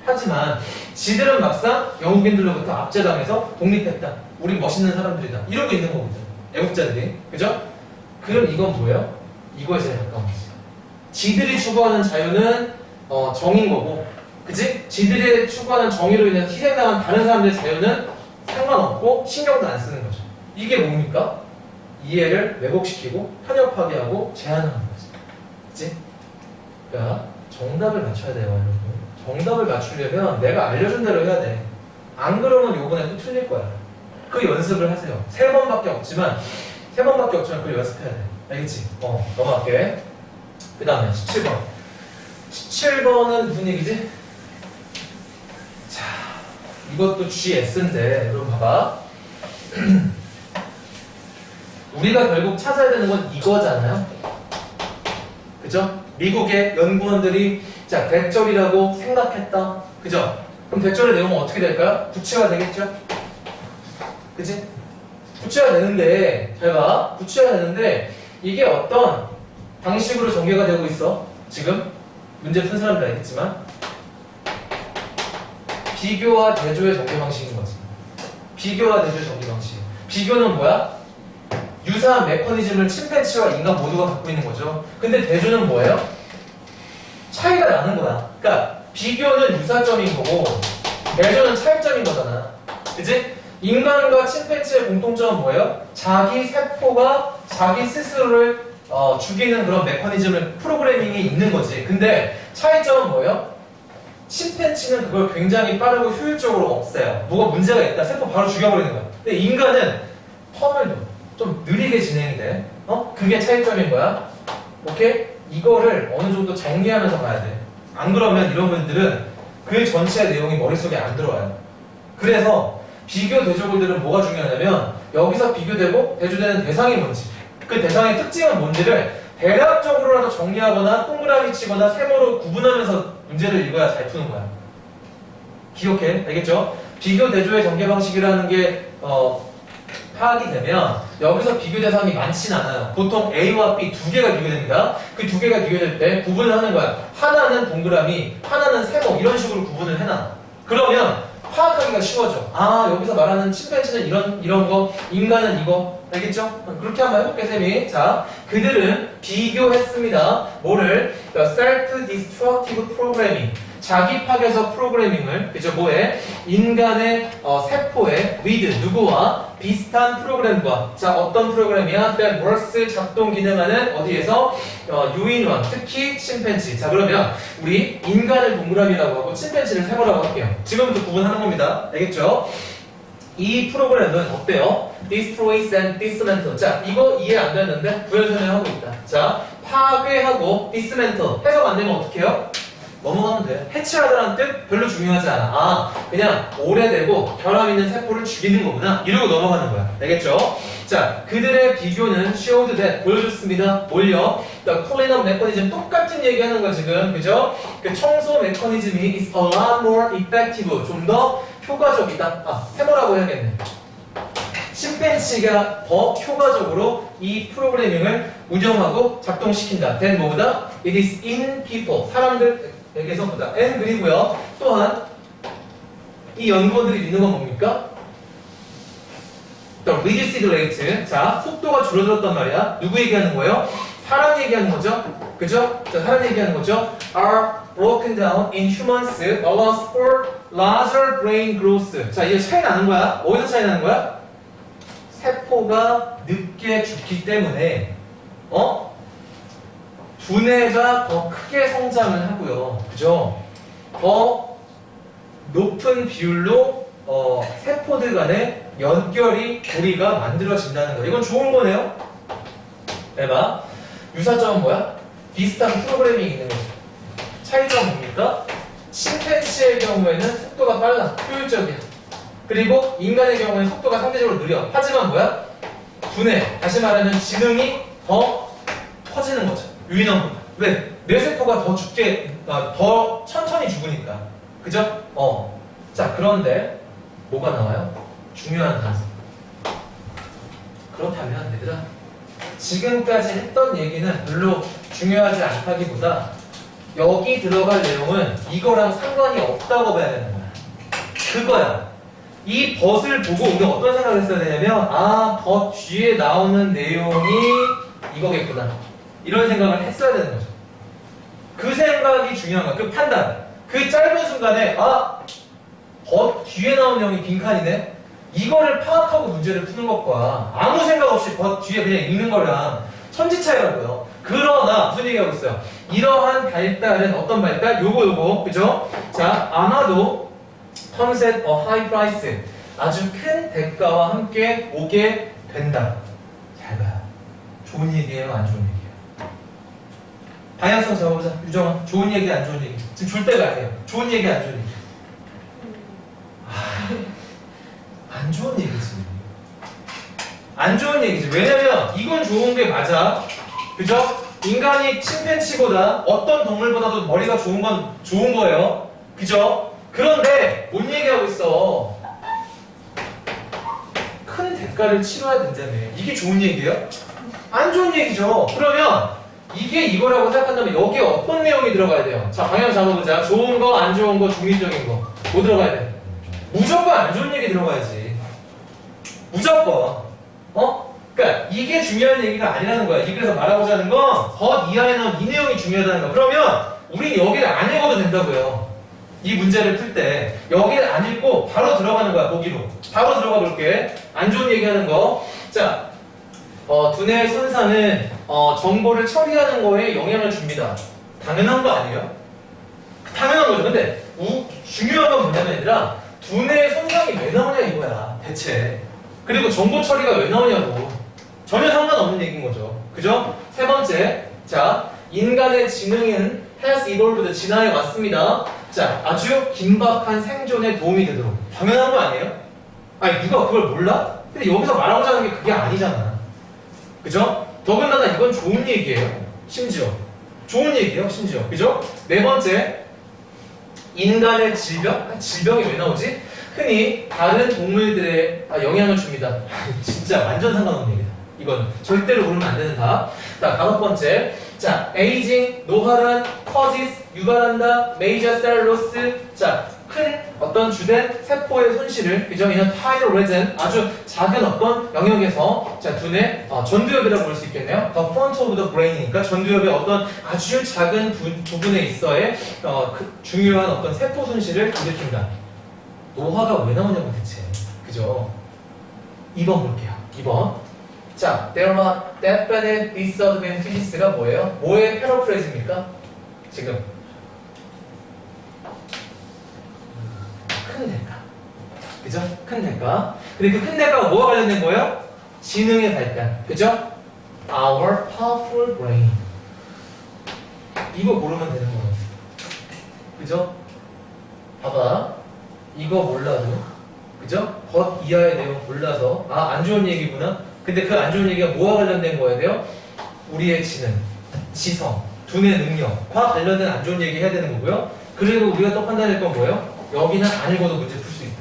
하지만 지들은 막상 영국인들로부터 압제당해서 독립했다. 우리 멋있는 사람들이다. 이러고 있는 거거든. 애국자들이. 그죠? 그럼 이건 뭐예요? 이거에 제일 가까운 거지. 지들이 추구하는 자유는 정인 거고, 그치? 지들이 추구하는 정의로 인해서 희생당한 다른 사람들의 자유는 상관없고 신경도 안 쓰는 거죠. 이게 뭡니까? 이해를 왜곡시키고 편협하게 하고 제한하는 거지. 그치? 그러니까 정답을 맞춰야 돼요, 여러분. 정답을 맞추려면 내가 알려준 대로 해야 돼. 안 그러면 요번에 또 틀릴 거야. 그 연습을 하세요. 3번밖에 없지만 그걸 연습해야 돼. 알겠지? 넘어갈게. 그 다음에 17번. 17번은 무슨 얘기지? 자, 이것도 GS인데, 여러분 봐봐. 우리가 결국 찾아야 되는 건 이거잖아요. 그죠? 미국의 연구원들이 자, 대절이라고 생각했다. 그죠? 그럼 대절의 내용은 어떻게 될까요? 부채화 되겠죠? 그치? 부채화 되는데, 잘 봐. 부채화 되는데, 이게 어떤 방식으로 전개가 되고 있어. 지금 문제 푼 사람들 알겠지만 비교와 대조의 전개 방식인 거지. 비교와 대조의 전개 방식. 비교는 뭐야? 유사한 메커니즘을 침팬지와 인간 모두가 갖고 있는 거죠. 근데 대조는 뭐예요? 차이가 나는 거야. 그러니까 비교는 유사점인 거고 대조는 차이점인 거잖아. 그치? 인간과 침팬지의 공통점은 뭐예요? 자기 세포가 자기 스스로를 죽이는 그런 메커니즘을 프로그래밍이 있는 거지. 근데 차이점은 뭐예요? 침팬지는 그걸 굉장히 빠르고 효율적으로 없애요. 뭐가 문제가 있다. 세포 바로 죽여버리는 거야. 근데 인간은 텀을 둬. 좀 느리게 진행이 돼. 그게 차이점인 거야. 오케이? 이거를 어느 정도 정리하면서 가야 돼. 안 그러면 이런 분들은 그 전체 내용이 머릿속에 안 들어와요. 그래서 비교 대조글들은 뭐가 중요하냐면 여기서 비교되고 대조되는 대상이 뭔지, 그 대상의 특징은 뭔지를 대략적으로라도 정리하거나 동그라미 치거나 세모로 구분하면서 문제를 읽어야 잘 푸는 거야. 기억해. 알겠죠? 비교 대조의 전개 방식이라는 게 파악이 되면 여기서 비교 대상이 많진 않아요. 보통 A와 B 두 개가 비교됩니다. 그 두 개가 비교될 때 구분을 하는 거야. 하나는 동그라미, 하나는 세모 이런 식으로 구분을 해놔. 그러면 파악하기가 쉬워져. 아, 여기서 말하는 침팬지는 이런 거, 인간은 이거. 알겠죠? 그렇게 한번 해볼게, 쌤이. 자, 그들은 비교했습니다. 뭐를? Self-Destructive Programming. 자기 파괴적 프로그래밍을, 그죠? 뭐에? 인간의 세포에 with 누구와 비슷한 프로그램과. 자, 어떤 프로그램이야? that works 작동 기능하는 어디에서? 유인원, 특히 침팬지. 자, 그러면 우리 인간을 동그라미라고 하고 침팬지를 세모라고 할게요. 지금부터 구분하는 겁니다. 알겠죠? 이 프로그램은 어때요? Destroys and dismantle. 자, 이거 이해 안 됐는데 부연 설명하고 있다. 자, 파괴하고 dismantle 해석 안 되면 어떻게 해요? 넘어가면 돼. 해체하다라는 뜻 별로 중요하지 않아. 아, 그냥 오래되고 결함 있는 세포를 죽이는 거구나. 이러고 넘어가는 거야. 알겠죠? 자, 그들의 비교는 showed that 보여줬습니다. 뭘요? 그러니까 cleanup mechanism 똑같은 얘기하는 거 지금, 그죠? 그 청소 메커니즘이 is a lot more effective. 좀 더 효과적이다. 아, 해보라고 해야겠네. 심팬지가 더 효과적으로 이 프로그래밍을 운영하고 작동시킨다. then 뭐보다? It is in people. 사람들에게서보다. and 그리고요. 또한 이 연구원들이 믿는 건 뭡니까? reduced rate. 자, 속도가 줄어들었단 말이야. 누구 얘기하는 거예요? 사람 얘기하는 거죠? 그죠? 자, 사람 얘기하는 거죠? are broken down in humans allows for larger brain growth. 자, 이게 차이 나는 거야. 어디서 차이 나는 거야? 세포가 늦게 죽기 때문에 두뇌가 더 크게 성장을 하고요. 그죠? 더 높은 비율로 세포들 간의 연결이 고리가 만들어진다는 거. 이건 좋은 거네요. 해봐. 유사점은 뭐야? 비슷한 프로그래밍이 있는 거죠. 차이점은 뭡니까? 심팬지의 경우에는 속도가 빨라, 효율적이야. 그리고 인간의 경우에는 속도가 상대적으로 느려. 하지만 뭐야? 두뇌, 다시 말하면 지능이 더 커지는 거죠. 유인원보다. 왜? 뇌세포가 더 천천히 죽으니까. 그죠? 자, 그런데 뭐가 나와요? 중요한 단서. 그렇다면 얘들아, 지금까지 했던 얘기는 별로 중요하지 않다기보다 여기 들어갈 내용은 이거랑 상관이 없다고 봐야 되는 거야. 그거야. 이 벗을 보고 우리가 어떤 생각을 했어야 되냐면, 아, 벗 뒤에 나오는 내용이 이거겠구나. 이런 생각을 했어야 되는 거죠. 그 생각이 중요한 거야. 그 판단. 그 짧은 순간에, 아, 벗 뒤에 나오는 내용이 빈칸이네? 이거를 파악하고 문제를 푸는 것과 아무 생각 없이 벗 뒤에 그냥 읽는 거랑 천지 차이라고요. 그러나, 무슨 얘기하고 있어요? 이러한 발달은 어떤 발달? 요거, 그죠? 자, 아마도 comes at a high price. 아주 큰 대가와 함께 오게 된다. 잘 봐요. 좋은 얘기예요, 안 좋은 얘기예요? 방향성 잡아보자. 유정아, 좋은 얘기, 안 좋은 얘기. 지금 줄 때가 아니에요. 좋은 얘기, 안 좋은 얘기. 안 좋은 얘기지. 안 좋은 얘기지. 왜냐면 이건 좋은 게 맞아. 그죠? 인간이 침팬치보다 어떤 동물보다도 머리가 좋은 건 좋은 거예요. 그죠? 그런데 뭔 얘기하고 있어? 큰 대가를 치러야 된다며. 이게 좋은 얘기예요? 안 좋은 얘기죠. 그러면 이게 이거라고 생각한다면 여기에 어떤 내용이 들어가야 돼요? 자, 방향 잡아보자. 좋은 거, 안 좋은 거, 중립적인 거. 뭐 들어가야 돼? 무조건 안 좋은 얘기 들어가야지. 무조건. 그러니까 이게 중요한 얘기가 아니라는 거야. 그래서 말하고자 하는 건 벗 이하에 나온 이 내용이 중요하다는 거야. 그러면 우린 여기를 안 읽어도 된다고요. 이 문제를 풀 때 여기를 안 읽고 바로 들어가는 거야. 보기로. 바로 들어가 볼게. 안 좋은 얘기하는 거. 자, 두뇌의 손상은 정보를 처리하는 거에 영향을 줍니다. 당연한 거 아니에요? 당연한 거죠. 근데 중요한 건 뭐냐면 얘들아, 두뇌의 손상이 왜 나오냐 이거야 대체. 그리고 정보 처리가 왜 나오냐고. 전혀 상관없는 얘기인 거죠. 그죠? 세 번째, 자, 인간의 지능은 has evolved, 진화해 왔습니다. 자, 아주 긴박한 생존에 도움이 되도록. 당연한 거 아니에요? 아니, 누가 그걸 몰라? 근데 여기서 말하고자 하는 게 그게 아니잖아. 그죠? 더군다나 이건 좋은 얘기예요. 심지어. 좋은 얘기예요, 심지어. 그죠? 네 번째, 인간의 질병? 질병이 왜 나오지? 흔히 다른 동물들에 영향을 줍니다. 진짜 완전 상관없는 얘기다. 이건 절대로 모르면 안 되는 답. 자, 다섯 번째. 자, 에이징, 노화란, causes, 유발한다, major cell loss. 자, 큰 어떤 주된 세포의 손실을, 그죠? 이는 tiny region, 아주 작은 어떤 영역에서, 자, 두뇌, 전두엽이라고 볼 수 있겠네요. The front of the brain이니까 전두엽의 어떤 아주 작은 부분에 있어의 중요한 어떤 세포 손실을 일으킨다. 노화가 왜 나오냐고 대체. 그죠? 2번 볼게요. 2번. 자, there are definite disadvantages가 뭐예요? 뭐의 패러프레이즈입니까? 지금 큰 대가. 그죠? 큰 대가. 근데 그 큰 대가가 뭐와 관련된 거예요? 지능의 발달. 그죠? Our powerful brain. 이거 모르면 되는 거예요. 그죠? 봐봐. 이거 몰라도, 그죠? 겉 이하의 내용 몰라서, 아, 안 좋은 얘기구나? 근데 그 안 좋은 얘기가 뭐와 관련된 거예요? 돼요? 우리의 지능, 지성, 두뇌 능력과 관련된 안 좋은 얘기 해야 되는 거고요. 그리고 우리가 또 판단할 건 뭐예요? 여기는 안 읽어도 문제 풀 수 있다.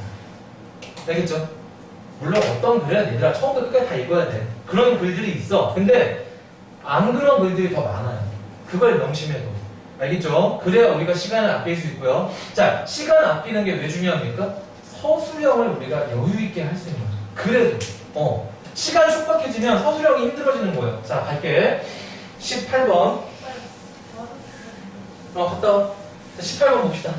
알겠죠? 물론 어떤 글은 얘들아 처음부터 끝까지 다 읽어야 돼. 그런 글들이 있어. 근데 안 그런 글들이 더 많아요. 그걸 명심해도. 알겠죠? 그래야 우리가 시간을 아낄 수 있고요. 자, 시간 아끼는 게 왜 중요합니까? 서술형을 우리가 여유 있게 할 수 있는 거죠. 그래도 시간 촉박해지면 서술형이 힘들어지는 거예요. 자, 갈게. 18번. 갔다 와. 18번 봅시다.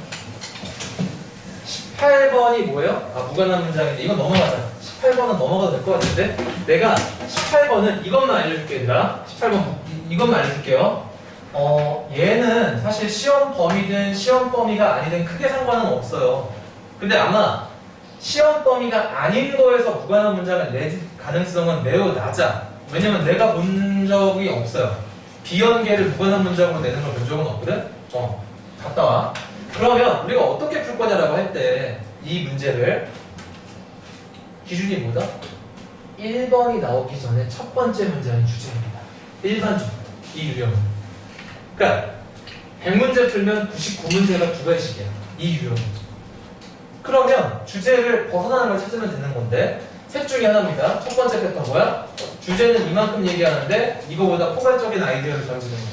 18번이 뭐예요? 아, 무관한 문장인데 이건 넘어가자. 18번은 넘어가도 될 것 같은데 내가 18번은 이것만 알려줄게 얘들아. 18번 이것만 알려줄게요. 얘는 사실 시험 범위든 시험 범위가 아니든 크게 상관은 없어요. 근데 아마 시험 범위가 아닌 거에서 무관한 문장을 낼 가능성은 매우 낮아. 왜냐면 내가 본 적이 없어요. 비연계를 무관한 문장으로 내는 걸 본 적은 없거든? 갔다 와. 그러면 우리가 어떻게 풀 거냐라고 할 때 이 문제를 기준이 뭐다? 1번이 나오기 전에 첫 번째 문장이 주제입니다. 일반적으로 이 유형은. 그러니까 100문제 풀면 99문제가 두 가지씩이야. 이 유형은. 그러면 주제를 벗어나는 걸 찾으면 되는 건데 셋 중에 하나입니다. 첫 번째 패턴 뭐야? 주제는 이만큼 얘기하는데 이거보다 포괄적인 아이디어를 던지는 거예요.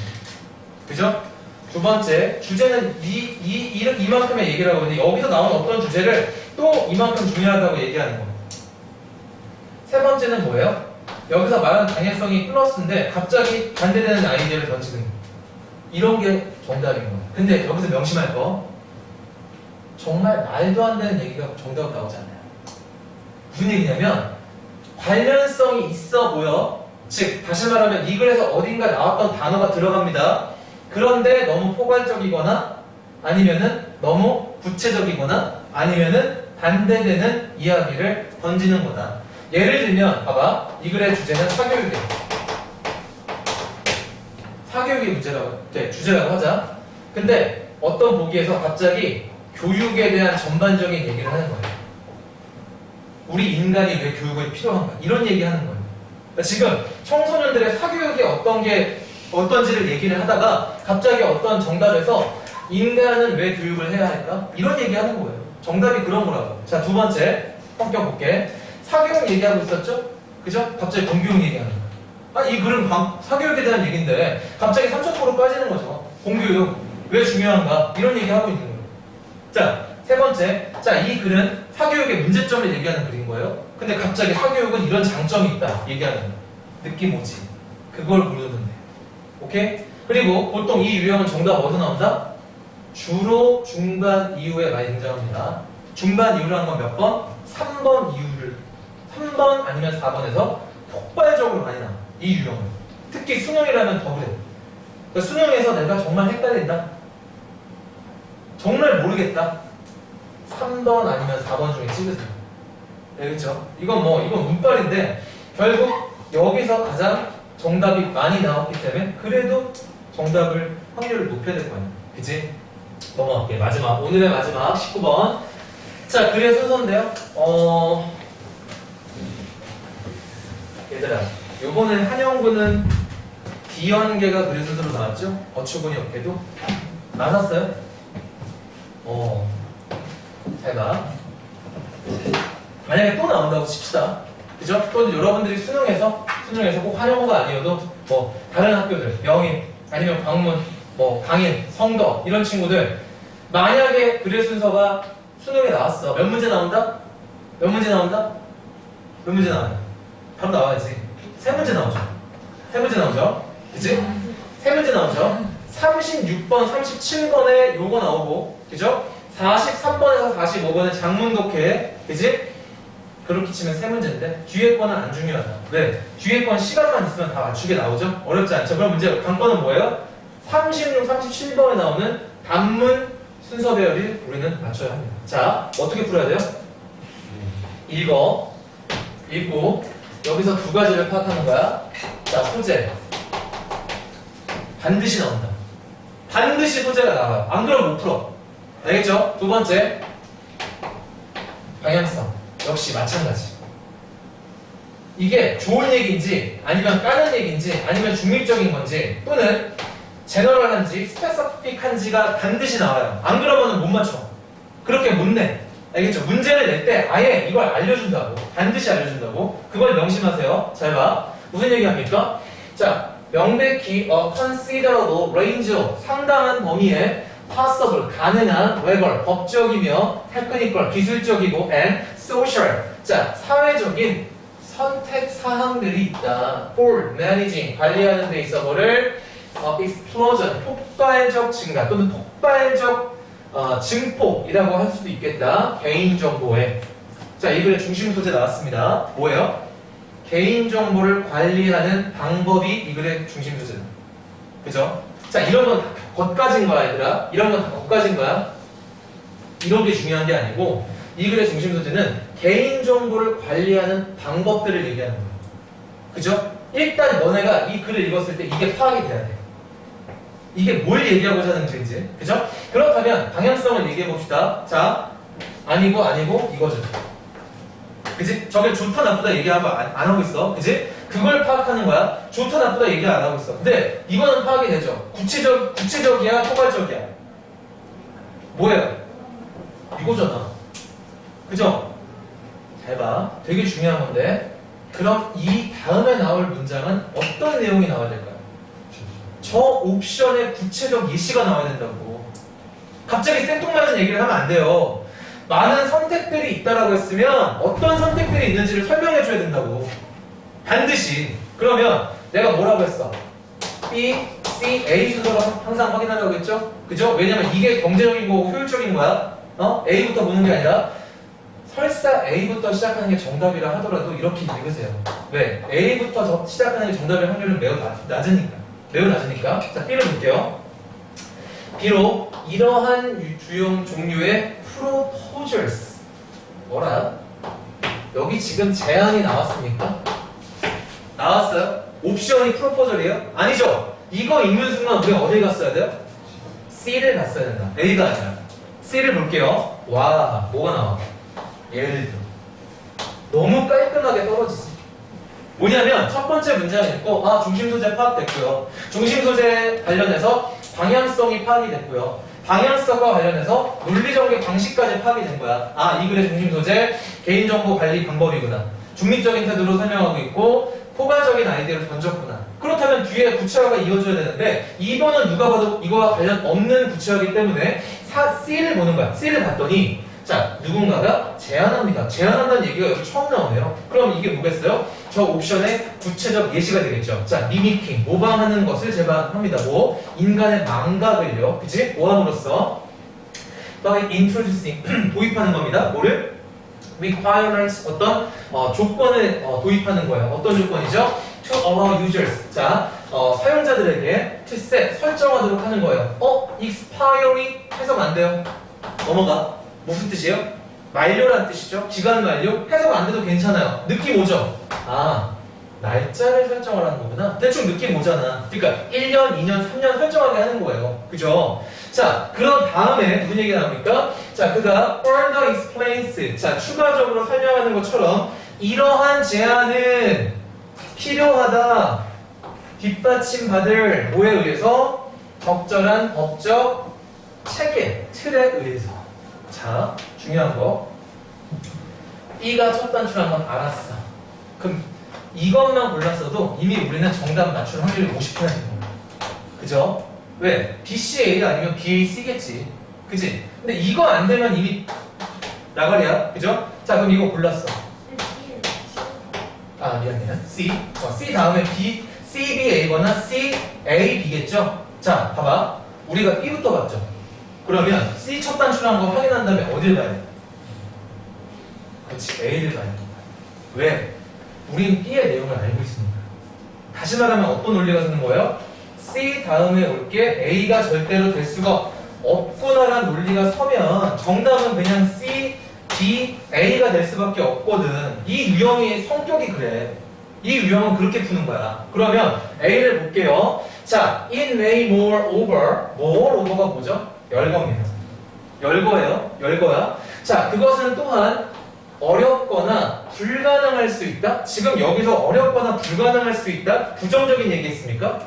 그죠? 두 번째, 주제는 이만큼의 얘기를 하고 있는데 여기서 나온 어떤 주제를 또 이만큼 중요하다고 얘기하는 거예요. 세 번째는 뭐예요? 여기서 말하는 당연성이 플러스인데 갑자기 반대되는 아이디어를 던지는 거예요. 이런 게 정답인 거예요. 근데 여기서 명심할 거 정말 말도 안 되는 얘기가 정답 나오지 않아요. 무슨 얘기냐면 관련성이 있어 보여. 즉 다시 말하면 이 글에서 어딘가 나왔던 단어가 들어갑니다. 그런데 너무 포괄적이거나 아니면은 너무 구체적이거나 아니면은 반대되는 이야기를 던지는 거다. 예를 들면 봐봐. 이 글의 주제는 사교육이에요. 사교육이 문제라고 주제라고 하자. 근데 어떤 보기에서 갑자기 교육에 대한 전반적인 얘기를 하는 거예요. 우리 인간이 왜 교육이 필요한가? 이런 얘기 하는 거예요. 그러니까 지금 청소년들의 사교육이 어떤지를 얘기를 하다가 갑자기 어떤 정답에서 인간은 왜 교육을 해야 할까? 이런 얘기 하는 거예요. 정답이 그런 거라고. 자, 두 번째 성격 볼게. 사교육 얘기하고 있었죠? 그죠? 갑자기 공교육 얘기하는 거예요. 이 글은 사교육에 대한 얘기인데 갑자기 3척도로 빠지는 거죠. 공교육 왜 중요한가? 이런 얘기 하고 있는 거예요. 자, 세 번째. 자, 이 글은 사교육의 문제점을 얘기하는 글인 거예요. 근데 갑자기 사교육은 이런 장점이 있다 얘기하는 거예요. 느낌 오지? 그걸 모르면 돼. 오케이? 그리고 보통 이 유형은 정답 어디서 나온다? 주로 중반 이후에 많이 등장합니다. 중반 이후로 하는 건 몇 번? 3번 이후를 3번 아니면 4번에서 폭발적으로 많이 나와. 이 유형은. 특히 수능이라면 더 그래. 그러니까 수능에서 내가 정말 헷갈린다. 정말 모르겠다. 3번 아니면 4번 중에 찍으세요. 알겠죠? 이건 운빨인데 결국 여기서 가장 정답이 많이 나왔기 때문에 그래도 정답을 확률을 높여야 될 거 아니야. 그치? 넘어갈게. 마지막. 오늘의 마지막 19번. 자, 글의 순서인데요. 얘들아, 요번에 한영구는 D연계가 글의 순서로 나왔죠? 어처구니 없게도. 나눴어요? 잘 봐. 만약에 또 나온다고 칩시다. 그죠? 또 여러분들이 수능에서 꼭 한영구가 아니어도 뭐 다른 학교들, 명인, 아니면 광문, 뭐 강인, 성덕 이런 친구들 만약에 글의 순서가 수능에 나왔어. 몇 문제 나온다? 몇 문제 나온다? 몇 문제 나와요? 바로 나와야지. 세 문제 나오죠. 세 문제 나오죠. 그치? 세 문제 나오죠. 36번, 37번에 요거 나오고, 그죠? 43번에서 45번에 장문독해, 그치? 그렇게 치면 세 문제인데 뒤에 거는 안 중요하다. 왜? 뒤에 건 시간만 있으면 다 맞추게 나오죠? 어렵지 않죠? 그럼 문제 관건은 뭐예요? 36, 37번에 나오는 단문 순서 배열을 우리는 맞춰야 합니다. 자, 어떻게 풀어야 돼요? 읽고 여기서 두 가지를 파악하는 거야. 자, 소재 반드시 나온다. 반드시 소재가 나와요. 안 그러면 못 풀어. 알겠죠? 두 번째, 방향성. 역시 마찬가지. 이게 좋은 얘기인지 아니면 까는 얘기인지 아니면 중립적인 건지 또는 제너럴한지 스페시픽한지가 반드시 나와요. 안 그러면 못 맞춰. 그렇게 못 내. 알겠죠? 문제를 낼 때 아예 이걸 알려준다고. 반드시 알려준다고. 그걸 명심하세요. 잘 봐. 무슨 얘기합니까? 자, 명백히 considerable range 상당한 범위의 possible 가능한 legal 법적이며 technical 기술적이고 and social 자 사회적인 선택 사항들이 있다. for managing 관리하는 데 있어 뭐를 explosion 폭발적 증가 또는 폭발적 증폭이라고 할 수도 있겠다. 개인정보에 자 이 글의 중심 소재 나왔습니다. 뭐예요? 개인정보를 관리하는 방법이 이 글의 중심 소재다. 그죠? 자 이런 건 겉가진 거야 얘들아. 이런 건 다 겉가진 거야. 이런 게 중요한 게 아니고 이 글의 중심 소재는 개인정보를 관리하는 방법들을 얘기하는 거야. 그죠? 일단 너네가 이 글을 읽었을 때 이게 파악이 돼야 돼. 이게 뭘 얘기하고자 하는 글인지. 그죠? 그렇다면 방향성을 얘기해 봅시다. 자, 아니고 이거죠. 그지? 저게 좋다 나쁘다 얘기하고 안 하고 있어. 그지? 그걸 파악하는 거야. 좋다 나쁘다 얘기 안 하고 있어. 근데 이거는 파악이 되죠. 구체적이야, 포괄적이야. 뭐예요? 이거잖아. 그죠? 잘 봐. 되게 중요한 건데. 그럼 이 다음에 나올 문장은 어떤 내용이 나와야 될까요? 저 옵션의 구체적 예시가 나와야 된다고. 갑자기 생뚱맞은 얘기를 하면 안 돼요. 많은 선택들이 있다라고 했으면 어떤 선택들이 있는지를 설명해 줘야 된다고. 반드시. 그러면 내가 뭐라고 했어? B, C, A 순서로 항상 확인하라고 했죠? 그죠? 왜냐면 이게 경제적인 거고 효율적인 거야. A부터 보는 게 아니라 설사 A부터 시작하는 게 정답이라 하더라도 이렇게 읽으세요. 왜? A부터 시작하는 게 정답일 확률은 매우 낮으니까. 매우 낮으니까. 자, B를 볼게요. 비록 이러한 주용 종류의 proposals 뭐라? 여기 지금 제안이 나왔습니까? 나왔어요? 옵션이 proposal이에요? 아니죠? 이거 읽는 순간 우리가 어디 갔어야 돼요? C를 갔어야 된다. A가 아니라 C를 볼게요. 와, 뭐가 나와? 예를 들어 너무 깔끔하게 떨어지지. 뭐냐면 첫 번째 문장을 읽고 중심 소재 파악됐고요. 중심 소재 관련해서 방향성이 파악이 됐고요. 방향성과 관련해서 논리적인 방식까지 파악이 된 거야. 이 글의 중심 소재 개인정보 관리 방법이구나. 중립적인 태도로 설명하고 있고 포괄적인 아이디어를 던졌구나. 그렇다면 뒤에 구체화가 이어져야 되는데 2번은 누가 봐도 이거와 관련 없는 구체화이기 때문에 C를 보는 거야. C를 봤더니 자, 누군가가 제안합니다. 제안한다는 얘기가 여기 처음 나오네요. 그럼 이게 뭐겠어요? 저 옵션의 구체적 예시가 되겠죠. 자, 미미킹, 모방하는 것을 제안합니다. 뭐? 인간의 망각을요. 그치? 모함으로써 by introducing, 도입하는 겁니다. 뭐를? requirements, 어떤 조건을 도입하는 거예요. 어떤 조건이죠? to allow users. 자, 사용자들에게 to set, 설정하도록 하는 거예요. expiry 해석 안 돼요. 넘어가. 무슨 뜻이에요? 만료라는 뜻이죠. 기간 만료? 해석 안 돼도 괜찮아요. 느낌 오죠? 날짜를 설정을 하는 거구나. 대충 느낌 오잖아. 그러니까 1년, 2년, 3년 설정하게 하는 거예요. 그죠? 자, 그런 다음에 무슨 얘기가 나옵니까? 자, 그가 further explains. 자, 추가적으로 설명하는 것처럼 이러한 제안은 필요하다. 뒷받침받을 뭐에 의해서? 적절한 법적 체계, 틀에 의해서. 자, 중요한 거. B가 첫 단추란 건 알았어. 그럼 이것만 골랐어도 이미 우리는 정답 맞출 확률이 50%인 거야. 그죠? 왜? B, C, A가 아니면 B, A, C겠지. 그지? 근데 이거 안 되면 이미 나가리야. 그죠? 자, 그럼 이거 골랐어. 미안해. C. C 다음에 B, C, B, A거나 C, A, B겠죠? 자, 봐봐. 우리가 B부터 봤죠? 그러면 C 첫 단추라는 거 확인한 다음에 어딜 봐야 돼? 그렇지, A를 봐야 돼. 왜? 우린 B의 내용을 알고 있으니까. 다시 말하면 어떤 논리가 쓰는 거예요? C 다음에 올 게 A가 절대로 될 수가 없구나라는 논리가 서면 정답은 그냥 C, B, A가 될 수밖에 없거든. 이 유형의 성격이 그래. 이 유형은 그렇게 푸는 거야. 그러면 A를 볼게요. 자, it may moreover가 뭐죠? 열거입니다. 열거야. 자, 그것은 또한 어렵거나 불가능할 수 있다? 지금 여기서 어렵거나 불가능할 수 있다? 부정적인 얘기했습니까?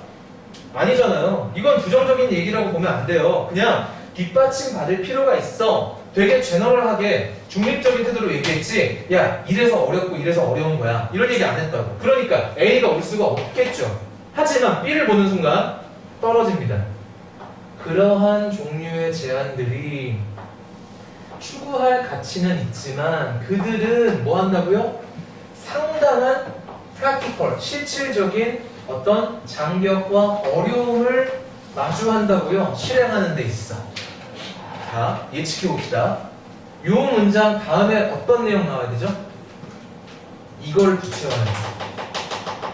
아니잖아요. 이건 부정적인 얘기라고 보면 안 돼요. 그냥 뒷받침 받을 필요가 있어. 되게 제너럴하게 중립적인 태도로 얘기했지. 야, 이래서 어렵고 이래서 어려운 거야. 이런 얘기 안 했다고. 그러니까 A가 올 수가 없겠죠. 하지만 B를 보는 순간 떨어집니다. 그러한 종류의 제안들이 추구할 가치는 있지만 그들은 뭐 한다고요? 상당한 practical, 실질적인 어떤 장벽과 어려움을 마주한다고요. 실행하는 데 있어. 자, 예측해 봅시다. 요 문장 다음에 어떤 내용 나와야 되죠? 이걸 구체화해야 돼.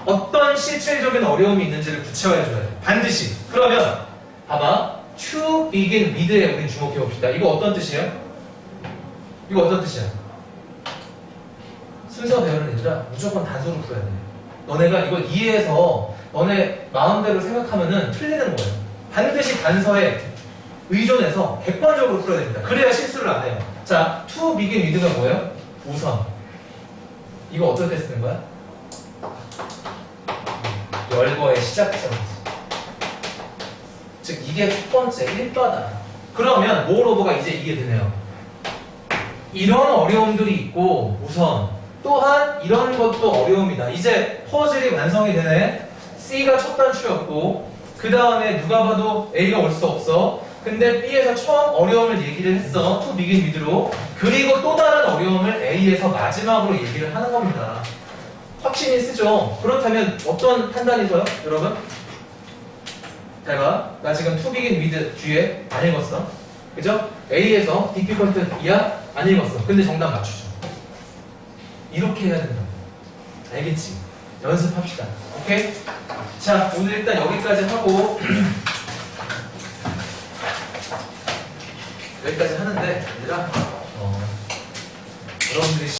어떤 실질적인 어려움이 있는지를 구체화해줘야 돼. 반드시. 그러면 봐봐. To begin with에 우리 주목해 봅시다. 이거 어떤 뜻이에요? 이거 어떤 뜻이야? 순서 배우는 애들아 무조건 단서로 풀어야 돼. 너네가 이걸 이해해서 너네 마음대로 생각하면은 틀리는 거예요. 반드시 단서에 의존해서 객관적으로 풀어야 됩니다. 그래야 실수를 안 해요. 자, to begin with가 뭐예요? 우선. 이거 어떨 때 쓰는 거야? 열거의 시작점이지. 즉 이게 첫 번째 1바다. 그러면 moreover가 이제 이해되네요. 이런 어려움들이 있고 우선 또한 이런 것도 어려움이다. 이제 퍼즐이 완성이 되네. C가 첫 단추였고 그 다음에 누가 봐도 A가 올 수 없어. 근데 B에서 처음 어려움을 얘기를 했어. to begin with로. 그리고 또 다른 어려움을 A에서 마지막으로 얘기를 하는 겁니다. 확신이 쓰죠. 그렇다면 어떤 판단이 서요 여러분? 잘 봐. 나 지금 to begin with 뒤에 안 읽었어. 그죠? A에서 difficult 이야? 안 읽었어. 근데 정답 맞추죠. 이렇게 해야 된다. 알겠지? 연습합시다. 오케이? 자, 오늘 일단 여기까지 하고 여기까지 하는데 얘들아 여러분들이